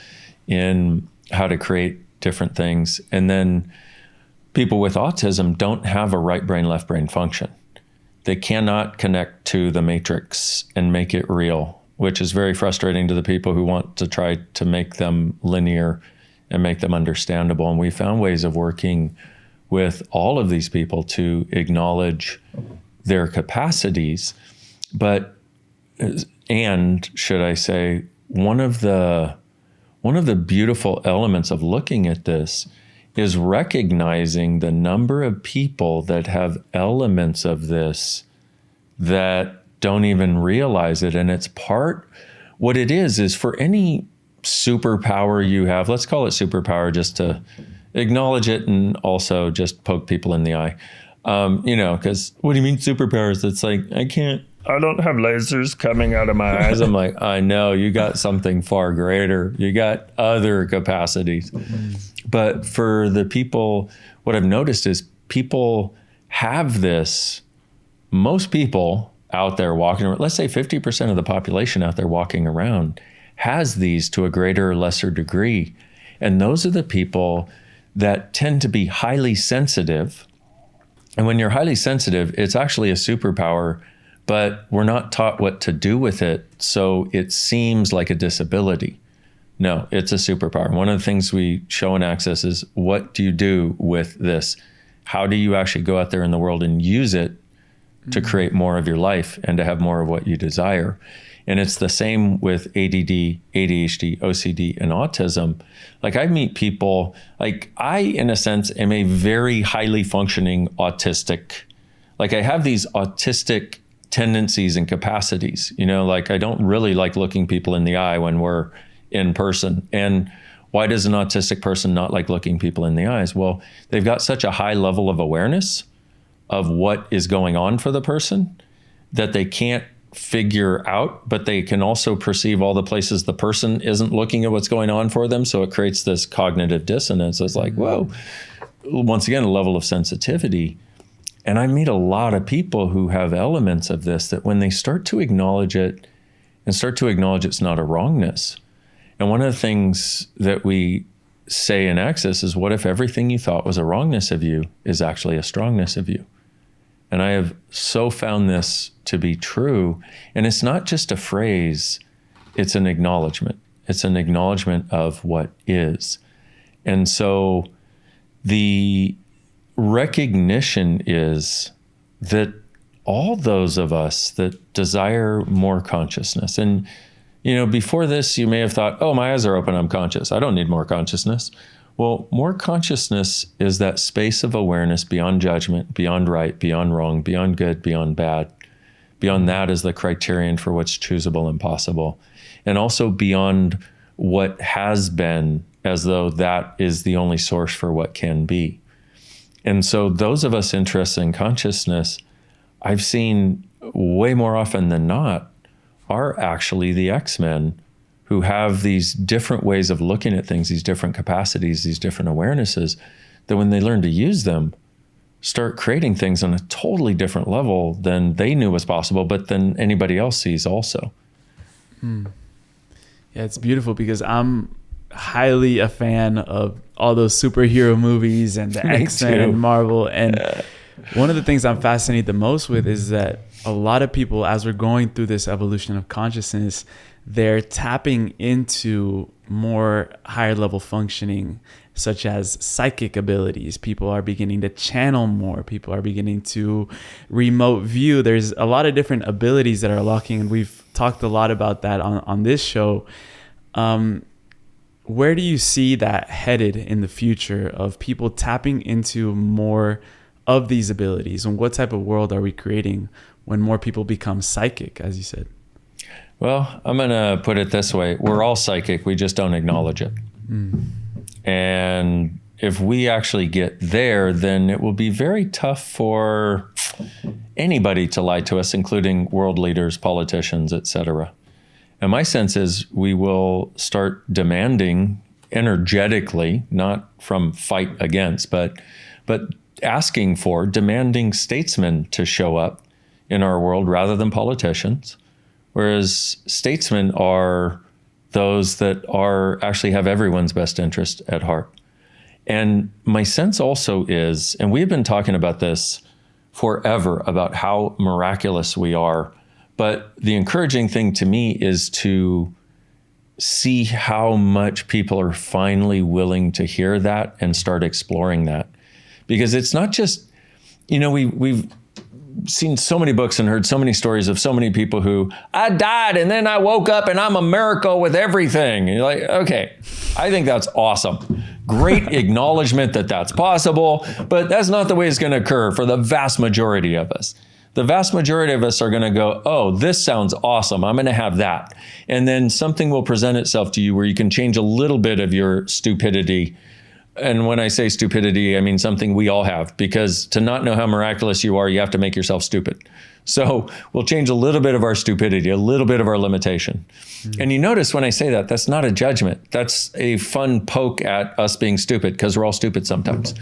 in how to create different things. And then people with autism don't have a right brain, left brain function. They cannot connect to the matrix and make it real, which is very frustrating to the people who want to try to make them linear and make them understandable. And we found ways of working with all of these people to acknowledge their capacities. But, and should I say, one of the beautiful elements of looking at this is recognizing the number of people that have elements of this that don't even realize it. And it's what it is for any superpower you have, let's call it superpower just to acknowledge it and also just poke people in the eye. Because what do you mean superpowers? It's like, I don't have lasers coming out of my eyes. I'm like, I know, you got something far greater. You got other capacities. But for the people, what I've noticed is people have this, most people out there walking around, let's say 50% of the population out there walking around has these to a greater or lesser degree. And those are the people that tend to be highly sensitive. And when you're highly sensitive, it's actually a superpower, but we're not taught what to do with it. So it seems like a disability. No, it's a superpower. One of the things we show in Access is, what do you do with this? How do you actually go out there in the world and use it to create more of your life and to have more of what you desire? And it's the same with ADD, ADHD, OCD, and autism. Like, I meet people, like, I, in a sense, am a very highly functioning autistic. Like, I have these autistic tendencies and capacities, like, I don't really like looking people in the eye when we're in person. And why does an autistic person not like looking people in the eyes? Well, they've got such a high level of awareness of what is going on for the person that they can't figure out, but they can also perceive all the places the person isn't looking at what's going on for them. So it creates this cognitive dissonance. It's like, whoa, once again, a level of sensitivity. And I meet a lot of people who have elements of this that when they start to acknowledge it and start to acknowledge it's not a wrongness. And one of the things that we say in Access is, what if everything you thought was a wrongness of you is actually a strongness of you? And I have so found this to be true. And it's not just a phrase, it's an acknowledgement. It's an acknowledgement of what is. And so the recognition is that all those of us that desire more consciousness, and before this, you may have thought, oh, my eyes are open, I'm conscious. I don't need more consciousness. Well, more consciousness is that space of awareness beyond judgment, beyond right, beyond wrong, beyond good, beyond bad. Beyond that is the criterion for what's choosable and possible. And also beyond what has been, as though that is the only source for what can be. And so those of us interested in consciousness, I've seen way more often than not, are actually the X-Men who have these different ways of looking at things, these different capacities, these different awarenesses, that when they learn to use them, start creating things on a totally different level than they knew was possible, but than anybody else sees also. Yeah, it's beautiful because I'm highly a fan of all those superhero movies and the X-Men and Marvel. And one of the things I'm fascinated the most with is that a lot of people, as we're going through this evolution of consciousness, they're tapping into more higher level functioning, such as psychic abilities. People are beginning to channel more. People are beginning to remote view. There's a lot of different abilities that are unlocking, and we've talked a lot about that on this show. Where do you see that headed in the future of people tapping into more of these abilities? And what type of world are we creating when more people become psychic, as you said? Well, I'm going to put it this way. We're all psychic. We just don't acknowledge it. And if we actually get there, then it will be very tough for anybody to lie to us, including world leaders, politicians, etc. And my sense is we will start demanding energetically, not from fight against, but asking for, demanding statesmen to show up in our world rather than politicians. Whereas statesmen are those that are actually have everyone's best interest at heart. And my sense also is, and we've been talking about this forever, about how miraculous we are. But the encouraging thing to me is to see how much people are finally willing to hear that and start exploring that. Because it's not just, we've seen so many books and heard so many stories of so many people who, I died and then I woke up and I'm a miracle with everything. And you're like, okay, I think that's awesome. Great acknowledgement that that's possible, but that's not the way it's going to occur for the vast majority of us. The vast majority of us are going to go, oh, this sounds awesome. I'm going to have that. And then something will present itself to you where you can change a little bit of your stupidity. And when I say stupidity, I mean something we all have, because to not know how miraculous you are, you have to make yourself stupid. So we'll change a little bit of our stupidity, a little bit of our limitation. And you notice when I say that, that's not a judgment. That's a fun poke at us being stupid, because we're all stupid sometimes,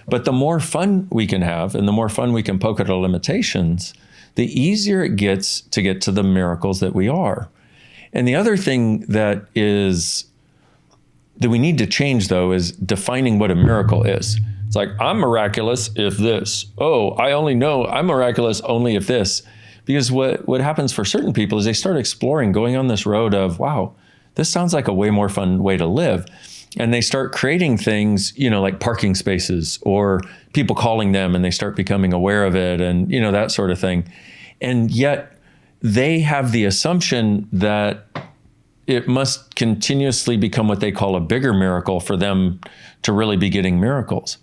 But the more fun we can have and the more fun we can poke at our limitations, the easier it gets to get to the miracles that we are. And the other thing that we need to change, though, is defining what a miracle is. It's like, I'm miraculous if this. Oh, I only know I'm miraculous only if this. Because what happens for certain people is they start exploring, going on this road of, wow, this sounds like a way more fun way to live. And they start creating things, like parking spaces or people calling them, and they start becoming aware of it and, that sort of thing. And yet they have the assumption that it must continuously become what they call a bigger miracle for them to really be getting miracles.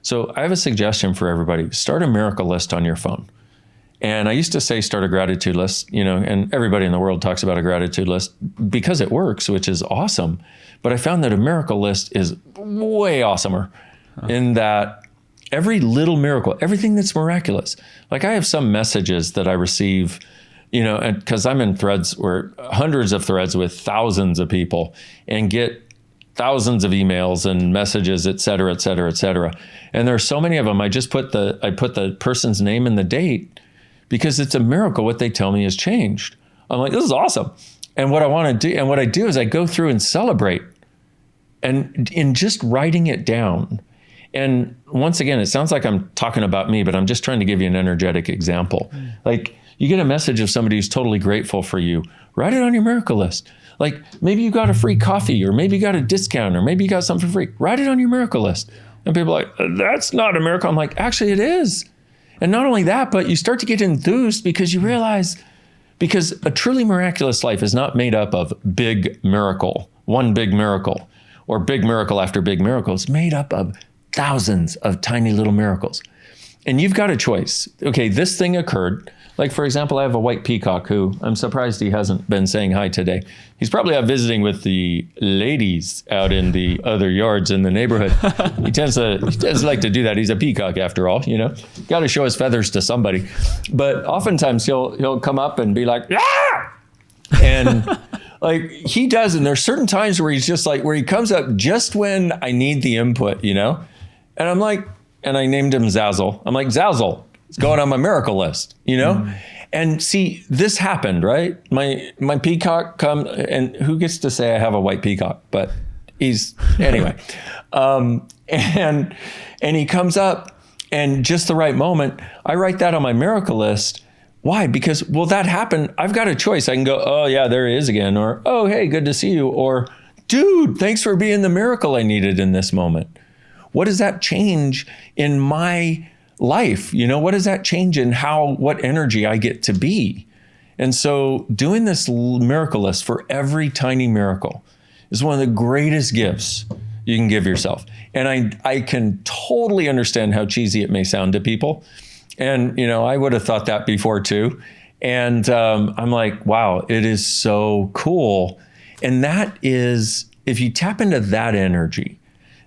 So I have a suggestion for everybody. Start a miracle list on your phone. And I used to say start a gratitude list, and everybody in the world talks about a gratitude list because it works, which is awesome. But I found that a miracle list is way awesomer in that every little miracle, everything that's miraculous. Like I have some messages that I receive, because I'm in threads where hundreds of threads with thousands of people and get thousands of emails and messages, et cetera, et cetera, et cetera. And there are so many of them. I put the person's name and the date because it's a miracle what they tell me has changed. I'm like, this is awesome. And what I want to do, and what I do is I go through and celebrate, and in just writing it down. And once again, it sounds like I'm talking about me, but I'm just trying to give you an energetic example. Like you get a message of somebody who's totally grateful for you, write it on your miracle list. Like maybe you got a free coffee, or maybe you got a discount, or maybe you got something for free. Write it on your miracle list. And people are like, that's not a miracle. I'm like, actually it is. And not only that, but you start to get enthused because you realize, because a truly miraculous life is not made up of big miracle, one big miracle, or big miracle after big miracle. It's made up of thousands of tiny little miracles. And you've got a choice. Okay, this thing occurred. Like, for example, I have a white peacock who I'm surprised he hasn't been saying hi today. He's probably out visiting with the ladies out in the other yards in the neighborhood. He tends to like to do that. He's a peacock after all, got to show his feathers to somebody. But oftentimes he'll come up and be like, yeah! And like he does. And there's certain times where he's just like, where he comes up just when I need the input, And I'm like, and I named him Zazzle. I'm like, Zazzle. It's going on my miracle list, And see, this happened, right? My peacock come, and who gets to say I have a white peacock? But anyway. And he comes up, and just the right moment, I write that on my miracle list. Why? Because, that happened. I've got a choice. I can go, oh yeah, there he is again. Or, oh, hey, good to see you. Or dude, thanks for being the miracle I needed in this moment. What does that change in my life? What does that change in what energy I get to be? And so doing this miracle list for every tiny miracle is one of the greatest gifts you can give yourself. And I can totally understand how cheesy it may sound to people. And, I would have thought that before too. And I'm like, wow, it is so cool. And that is, if you tap into that energy,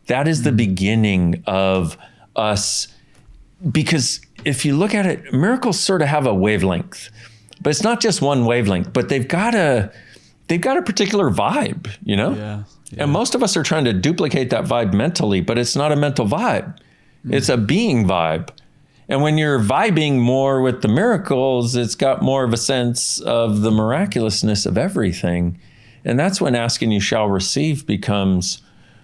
that is the beginning of us. Because if you look at it, miracles sort of have a wavelength, but it's not just one wavelength, but they've got a particular vibe, Yeah. And most of us are trying to duplicate that vibe mentally, but it's not a mental vibe. It's a being vibe. And when you're vibing more with the miracles, it's got more of a sense of the miraculousness of everything. And that's when ask and you shall receive becomes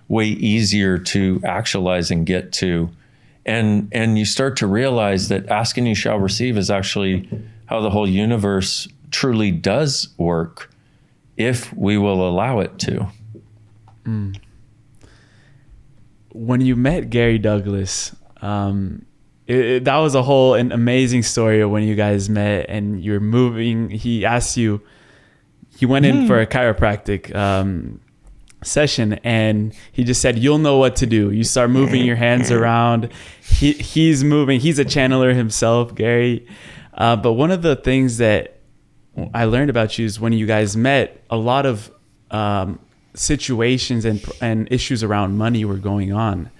way easier to actualize and get to. And you start to realize that ask and you shall receive is actually how the whole universe truly does work if we will allow it to. When you met Gary Douglas, that was an amazing story of when you guys met and you're moving. He asked you, he went in for a chiropractic session and he just said, you'll know what to do. You start moving your hands around. He's moving. He's a channeler himself, Gary. But one of the things that I learned about you is when you guys met, a lot of situations and issues around money were going on.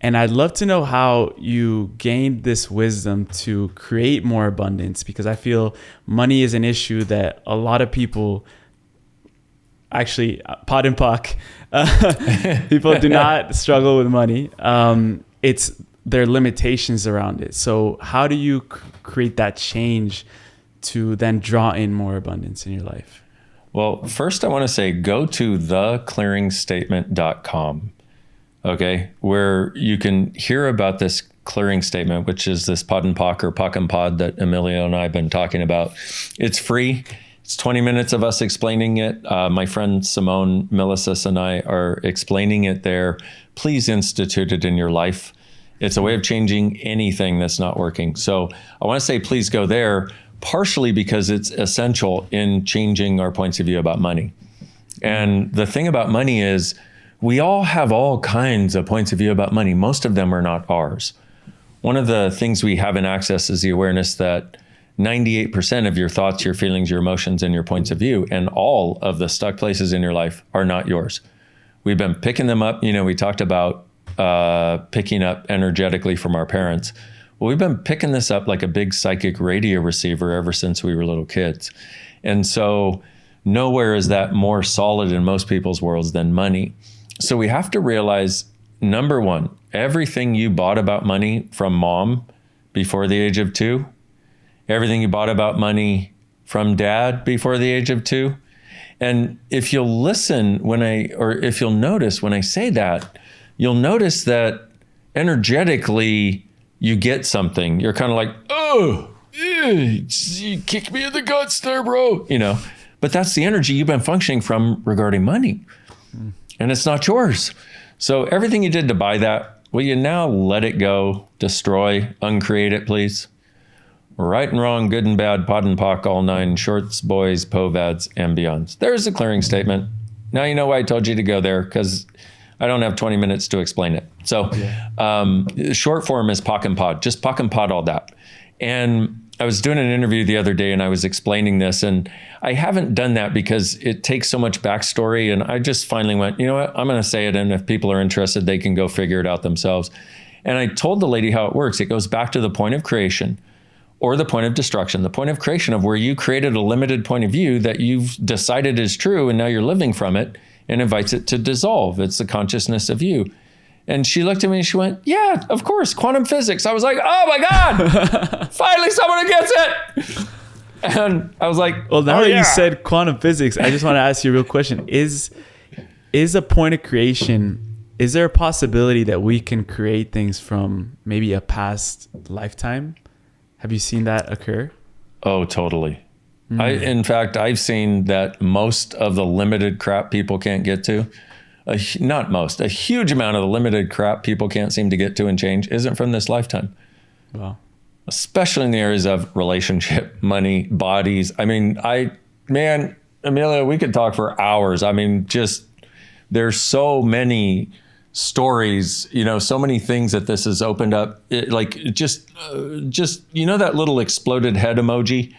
And I'd love to know how you gained this wisdom to create more abundance, because I feel money is an issue that a lot of people actually, pot and pock, people do not struggle with money. It's their limitations around it. So how do you create that change to then draw in more abundance in your life? Well, first I want to say, go to theclearingstatement.com, okay, where you can hear about this clearing statement, which is this pod and pock or pock and pod that Emilio and I have been talking about. It's free. It's 20 minutes of us explaining it. My friend Simone Milicis and I are explaining it there. Please institute it in your life. It's a way of changing anything that's not working. So I want to say, please go there, partially because it's essential in changing our points of view about money. And the thing about money is we all have all kinds of points of view about money. Most of them are not ours. One of the things we have in Access is the awareness that 98% of your thoughts, your feelings, your emotions, and your points of view, and all of the stuck places in your life are not yours. We've been picking them up. We talked about picking up energetically from our parents. Well, we've been picking this up like a big psychic radio receiver ever since we were little kids. And so nowhere is that more solid in most people's worlds than money. So we have to realize, number one, everything you bought about money from mom before the age of 2, everything you bought about money from dad before the age of 2. And if you'll listen if you'll notice when I say that, you'll notice that energetically you get something. You're kind of like, oh, you kicked me in the guts there, bro. But that's the energy you've been functioning from regarding money. And it's not yours. So everything you did to buy that, will you now let it go, destroy, uncreate it, please? Right and wrong, good and bad, pod and pock, all 9, shorts, boys, povads, and beyonds. There's the clearing statement. Now you know why I told you to go there, because I don't have 20 minutes to explain it. So short form is pock and pod, just pock and pod all that. And I was doing an interview the other day and I was explaining this, and I haven't done that because it takes so much backstory. And I just finally went, you know what, I'm going to say it. And if people are interested, they can go figure it out themselves. And I told the lady how it works. It goes back to the point of creation or the point of destruction, the point of creation of where you created a limited point of view that you've decided is true. And now you're living from it, and invites it to dissolve. It's the consciousness of you. And she looked at me and she went, yeah, of course, quantum physics. I was like, oh my God, finally someone who gets it. And I was like, well, now that you said quantum physics, I just want to ask you a real question. Is a point of creation, is there a possibility that we can create things from maybe a past lifetime? Have you seen that occur? Oh, totally. In fact, I've seen that most of the limited crap people can't get to a huge amount of the limited crap people can't seem to get to and change isn't from this lifetime. Wow. Especially in the areas of relationship, money, bodies. I mean, Emilio, we could talk for hours. I mean, just there's so many stories, so many things that this has opened up. Just that little exploded head emoji.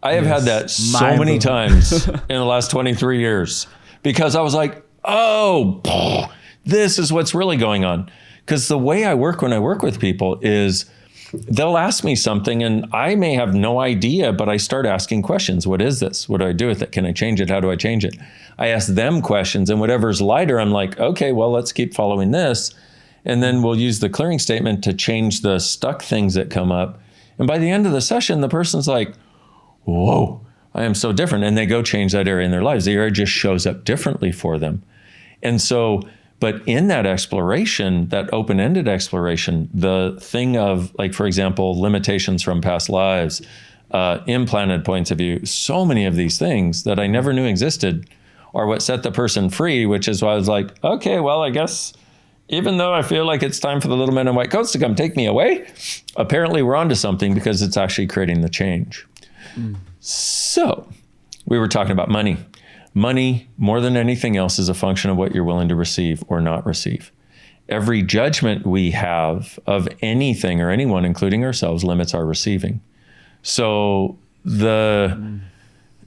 I have had that so many times in the last 23 years because I was like, oh, this is what's really going on. Because the way I work when I work with people is they'll ask me something and I may have no idea, but I start asking questions. What is this? What do I do with it? Can I change it? How do I change it? I ask them questions, and whatever's lighter, I'm like, okay, well, let's keep following this. And then we'll use the clearing statement to change the stuck things that come up. And by the end of the session, the person's like, whoa, I am so different. And they go change that area in their lives. The area just shows up differently for them. And so, but in that exploration, that open-ended exploration, the thing of, like, for example, limitations from past lives, implanted points of view, so many of these things that I never knew existed are what set the person free, which is why I was like, okay, well, I guess even though I feel like it's time for the little men in white coats to come take me away, apparently we're onto something because it's actually creating the change. So we were talking about money. Money, more than anything else, is a function of what you're willing to receive or not receive. Every judgment we have of anything or anyone, including ourselves, limits our receiving. So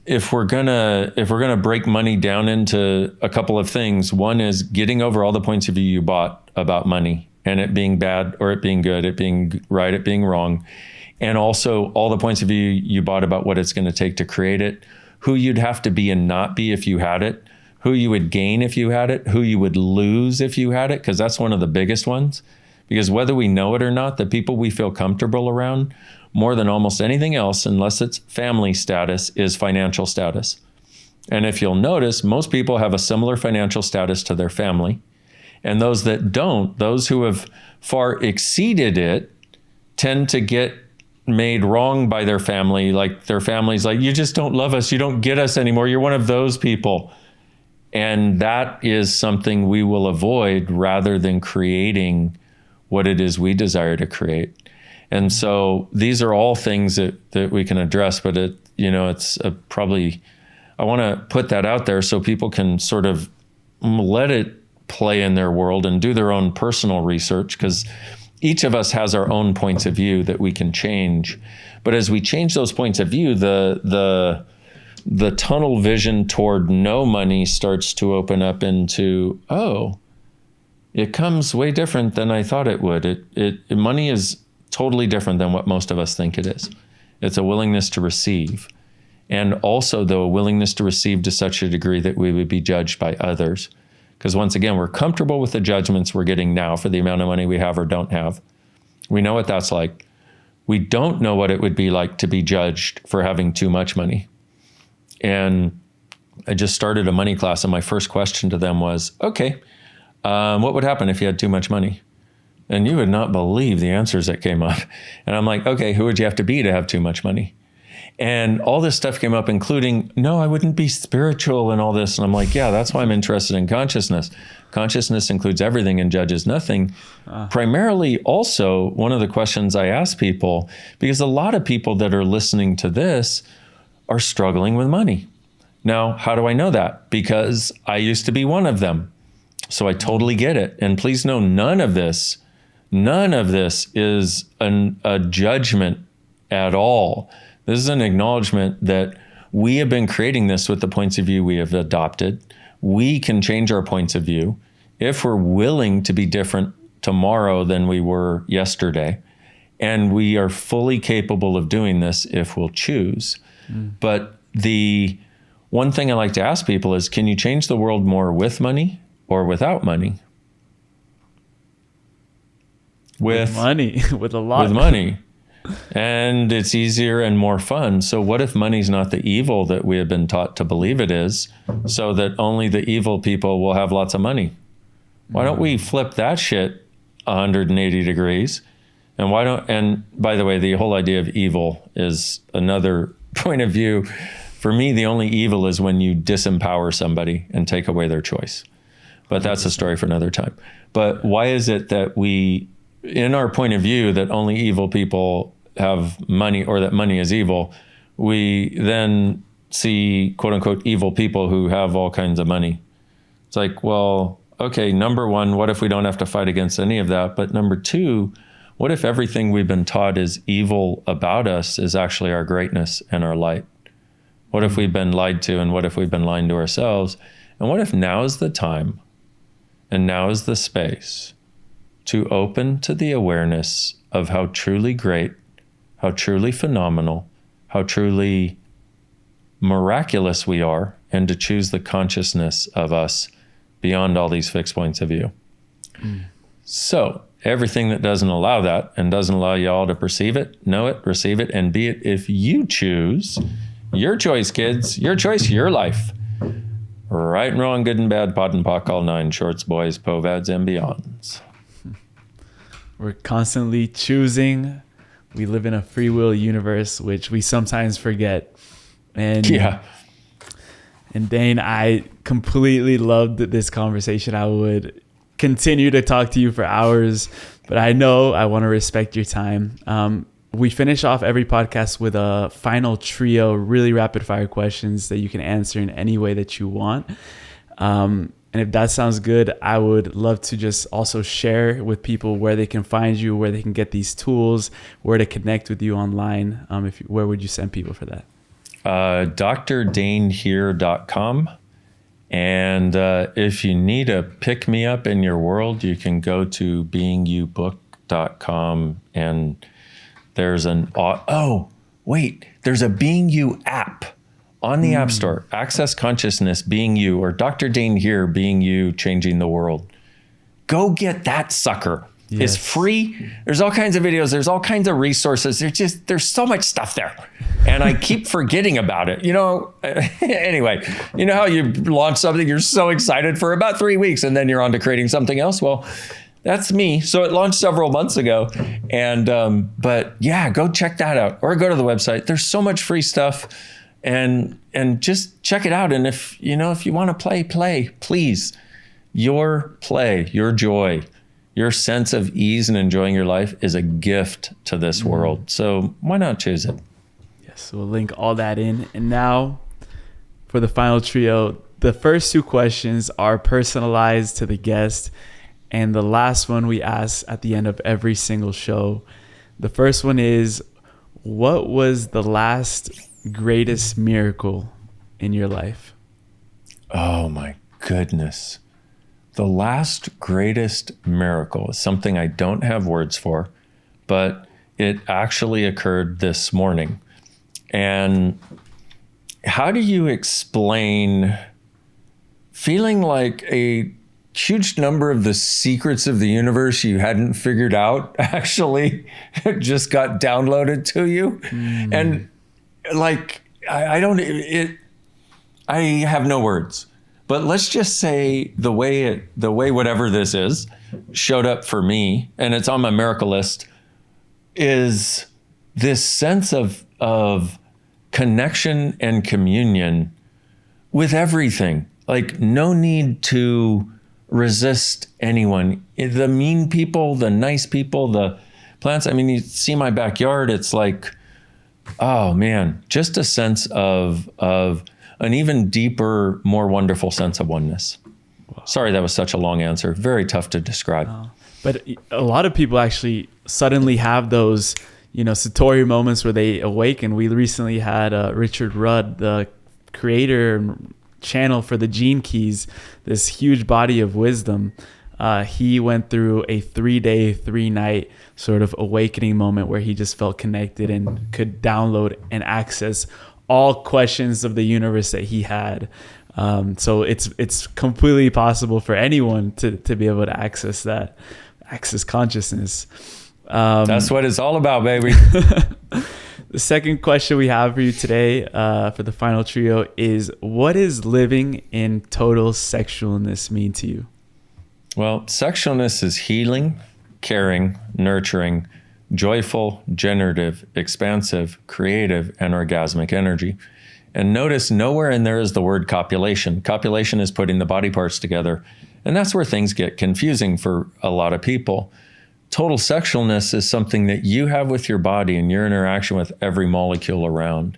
if we're gonna break money down into a couple of things, one is getting over all the points of view you bought about money and it being bad or it being good, it being right, it being wrong, and also all the points of view you bought about what it's going to take to create it, who you'd have to be and not be if you had it, who you would gain if you had it, who you would lose if you had it, because that's one of the biggest ones. Because whether we know it or not, the people we feel comfortable around more than almost anything else, unless it's family status, is financial status. And if you'll notice, most people have a similar financial status to their family. And those that don't, those who have far exceeded it, tend to get made wrong by their family. Like their family's like, you just don't love us. You don't get us anymore. You're one of those people. And that is something we will avoid rather than creating what it is we desire to create. And so these are all things that we can address, but it's probably, I want to put that out there so people can sort of let it play in their world and do their own personal research, because each of us has our own points of view that we can change. But as we change those points of view, the tunnel vision toward no money starts to open up into, oh, it comes way different than I thought it would. Money is totally different than what most of us think it is. It's a willingness to receive. And also, though, a willingness to receive to such a degree that we would be judged by others. Because once again, we're comfortable with the judgments we're getting now for the amount of money we have or don't have. We know what that's like. We don't know what it would be like to be judged for having too much money. And I just started a money class, and my first question to them was, okay, what would happen if you had too much money? And you would not believe the answers that came up. And I'm like, okay, who would you have to be to have too much money? And all this stuff came up, including, no, I wouldn't be spiritual and all this. And I'm like, yeah, that's why I'm interested in consciousness. Consciousness includes everything and judges nothing. Primarily, also, one of the questions I ask people, because a lot of people that are listening to this are struggling with money. Now, how do I know that? Because I used to be one of them. So I totally get it. And please know, none of this is a judgment at all. This is an acknowledgement that we have been creating this with the points of view we have adopted. We can change our points of view if we're willing to be different tomorrow than we were yesterday. And we are fully capable of doing this if we'll choose. But the one thing I like to ask people is, can you change the world more with money or without money? With money, with a lot. With money. And it's easier and more fun. So what if money's not the evil that we have been taught to believe it is, so that only the evil people will have lots of money? Why don't we flip that shit 180 degrees? And by the way, the whole idea of evil is another point of view. For me, the only evil is when you disempower somebody and take away their choice. but that's a story for another time. But why is it that we, in our point of view, that only evil people have money, or that money is evil, we then see quote unquote evil people who have all kinds of money? It's like, well, okay, number one, what if we don't have to fight against any of that? But number two, what if everything we've been taught is evil about us is actually our greatness and our light? What if we've been lied to, and what if we've been lying to ourselves? And what if now is the time and now is the space to open to the awareness of how truly great, how truly phenomenal, how truly miraculous we are, and to choose the consciousness of us beyond all these fixed points of view. So everything that doesn't allow that and doesn't allow y'all to perceive it, know it, receive it, and be it, if you choose, your choice, kids, your choice, your life. Right and wrong, good and bad, pot and pock, all nine, shorts, boys, povads, and beyonds. We're constantly choosing. We live in a free will universe, which we sometimes forget. And yeah. And Dain, I completely loved this conversation. I would continue to talk to you for hours, but I know I want to respect your time. We finish off every podcast with a final trio, really rapid fire questions that you can answer in any way that you want. And if that sounds good, I would love to just also share with people where they can find you, where they can get these tools, where to connect with you online. Where would you send people for that? drdainheer.com. And if you need a pick me up in your world, you can go to beingyoubook.com, and there's there's a Being You app on the App Store. Access Consciousness, Being You, or Dr. Dain Heer, Being You, Changing the World. Go get that sucker. Yes. It's free. There's all kinds of videos. There's all kinds of resources. There's so much stuff there. And I keep forgetting about it. Anyway, you know how you launch something, you're so excited for about 3 weeks, and then you're on to creating something else? Well, that's me. So it launched several months ago. And, but yeah, go check that out, or go to the website. There's so much free stuff, and just check it out. And if you want to play, please. Your play, your joy, your sense of ease and enjoying your life is a gift to this world. So why not choose it? Yes, we'll link all that in. And now for the final trio, the first two questions are personalized to the guest, and the last one we ask at the end of every single show. The first one is, what was the last greatest miracle in your life? Oh my goodness. The last greatest miracle is something I don't have words for, but it actually occurred this morning. And how do you explain feeling like a huge number of the secrets of the universe you hadn't figured out actually just got downloaded to you? And like, I have no words. But let's just say the way whatever this is showed up for me, and it's on my miracle list, is this sense of connection and communion with everything. Like, no need to resist anyone. The mean people, the nice people, the plants. I mean, you see my backyard, it's like, oh man, just a sense of an even deeper, more wonderful sense of oneness. Wow. Sorry, that was such a long answer. Very tough to describe. But a lot of people actually suddenly have those, Satori moments where they awaken. We recently had Richard Rudd, the creator and channel for the Gene Keys, this huge body of wisdom. He went through a 3-day, 3-night sort of awakening moment where he just felt connected and could download and access all questions of the universe that he had. So it's completely possible for anyone to be able to access consciousness. That's what it's all about, baby. The second question we have for you today, for the final trio, is, what does living in total sexualness mean to you? Well, sexualness is healing, caring, nurturing, joyful, generative, expansive, creative, and orgasmic energy. And notice nowhere in there is the word copulation. Copulation is putting the body parts together. And that's where things get confusing for a lot of people. Total sexualness is something that you have with your body and your interaction with every molecule around.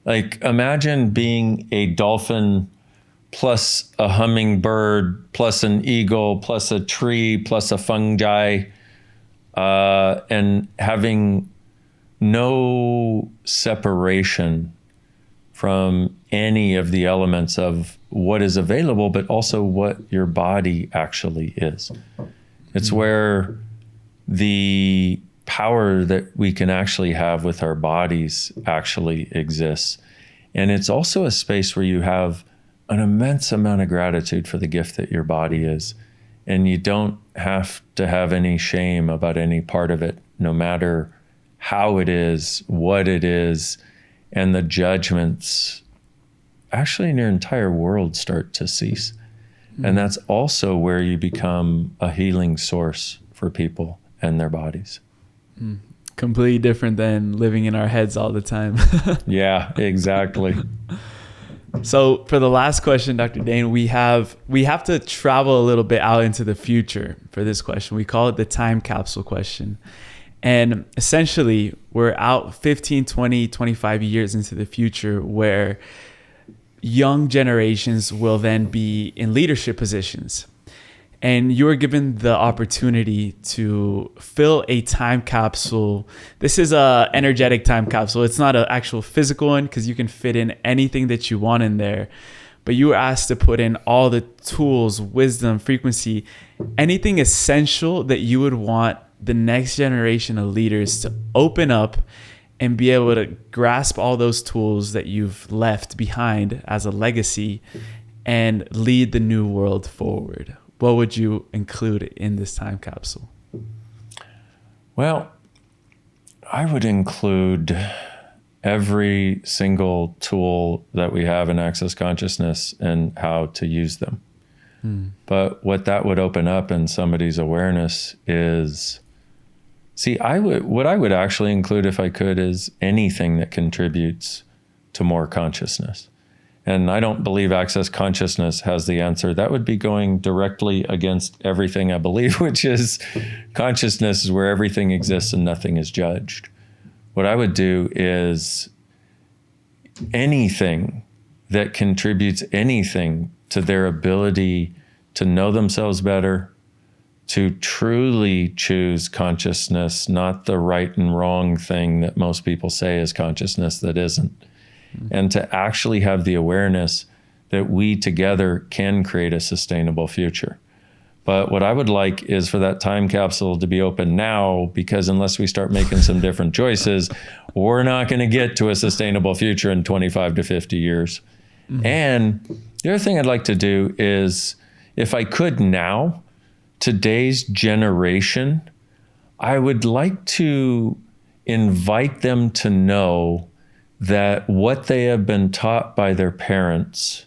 Like, imagine being a dolphin plus a hummingbird plus an eagle plus a tree plus a fungi, and having no separation from any of the elements of what is available, but also what your body actually is. It's where the power that we can actually have with our bodies actually exists. And it's also a space where you have an immense amount of gratitude for the gift that your body is. And you don't have to have any shame about any part of it, no matter how it is, what it is, and the judgments actually in your entire world start to cease. Mm-hmm. And that's also where you become a healing source for people and their bodies. Completely different than living in our heads all the time. Yeah, exactly. So for the last question, Dr. Dain, we have to travel a little bit out into the future for this question. We call it the time capsule question. And essentially, we're out 15, 20, 25 years into the future where young generations will then be in leadership positions. And you're given the opportunity to fill a time capsule. This is a energetic time capsule. It's not an actual physical one because you can fit in anything that you want in there. But you were asked to put in all the tools, wisdom, frequency, anything essential that you would want the next generation of leaders to open up and be able to grasp all those tools that you've left behind as a legacy and lead the new world forward. What would you include in this time capsule? Well, I would include every single tool that we have in Access Consciousness and how to use them. But what that would open up in somebody's awareness is, what I would actually include if I could is anything that contributes to more consciousness. And I don't believe Access Consciousness has the answer. That would be going directly against everything I believe, which is consciousness is where everything exists and nothing is judged. What I would do is anything that contributes anything to their ability to know themselves better, to truly choose consciousness, not the right and wrong thing that most people say is consciousness that isn't. And to actually have the awareness that we together can create a sustainable future. But what I would like is for that time capsule to be open now, because unless we start making some different choices, we're not going to get to a sustainable future in 25 to 50 years. Mm-hmm. And the other thing I'd like to do is, if I could now, today's generation, I would like to invite them to know that what they have been taught by their parents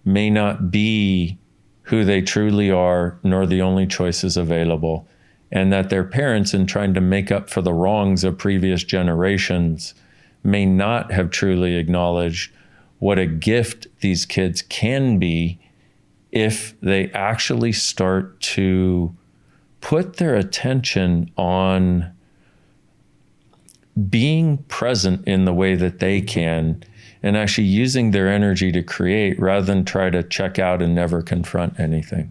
may not be who they truly are, nor the only choices available, and that their parents, in trying to make up for the wrongs of previous generations, may not have truly acknowledged what a gift these kids can be if they actually start to put their attention on being present in the way that they can and actually using their energy to create rather than try to check out and never confront anything.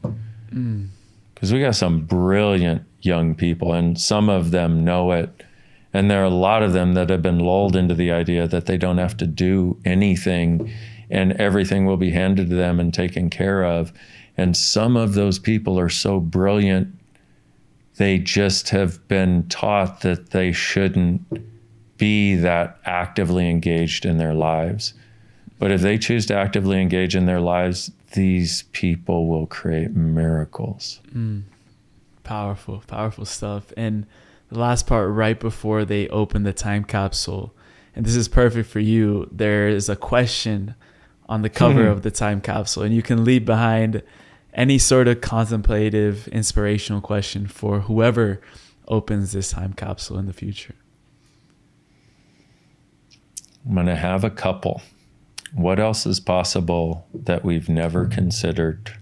Because we got some brilliant young people and some of them know it. And there are a lot of them that have been lulled into the idea that they don't have to do anything and everything will be handed to them and taken care of. And some of those people are so brilliant, they just have been taught that they shouldn't be that actively engaged in their lives. But if they choose to actively engage in their lives, these people will create miracles. Powerful, powerful stuff. And the last part, right before they open the time capsule, and this is perfect for you, there is a question on the cover of the time capsule, and you can leave behind any sort of contemplative, inspirational question for whoever opens this time capsule in the future. I'm going to have a couple. What else is possible that we've never considered?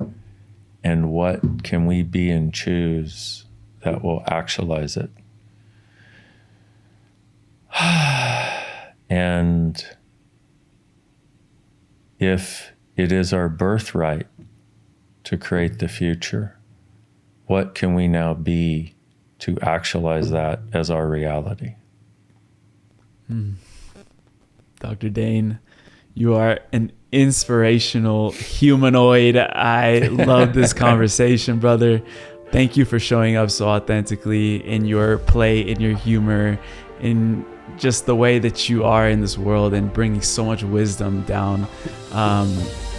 and what can we be and choose that will actualize it. And if it is our birthright to create the future, what can we now be to actualize that as our reality? Dr. Dain, you are an inspirational humanoid. I love this conversation, brother. Thank you for showing up so authentically in your play, in your humor, in just the way that you are in this world, and bringing so much wisdom down,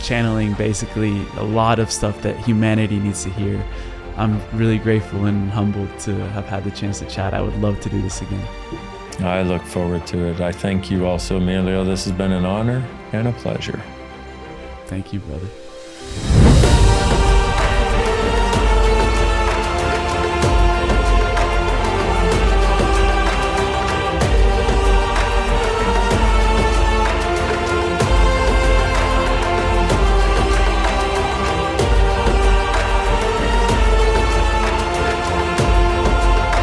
channeling basically a lot of stuff that humanity needs to hear. I'm really grateful and humbled to have had the chance to chat. I would love to do this again. I look forward to it. I thank you also, Emilio. This has been an honor and a pleasure. Thank you, brother.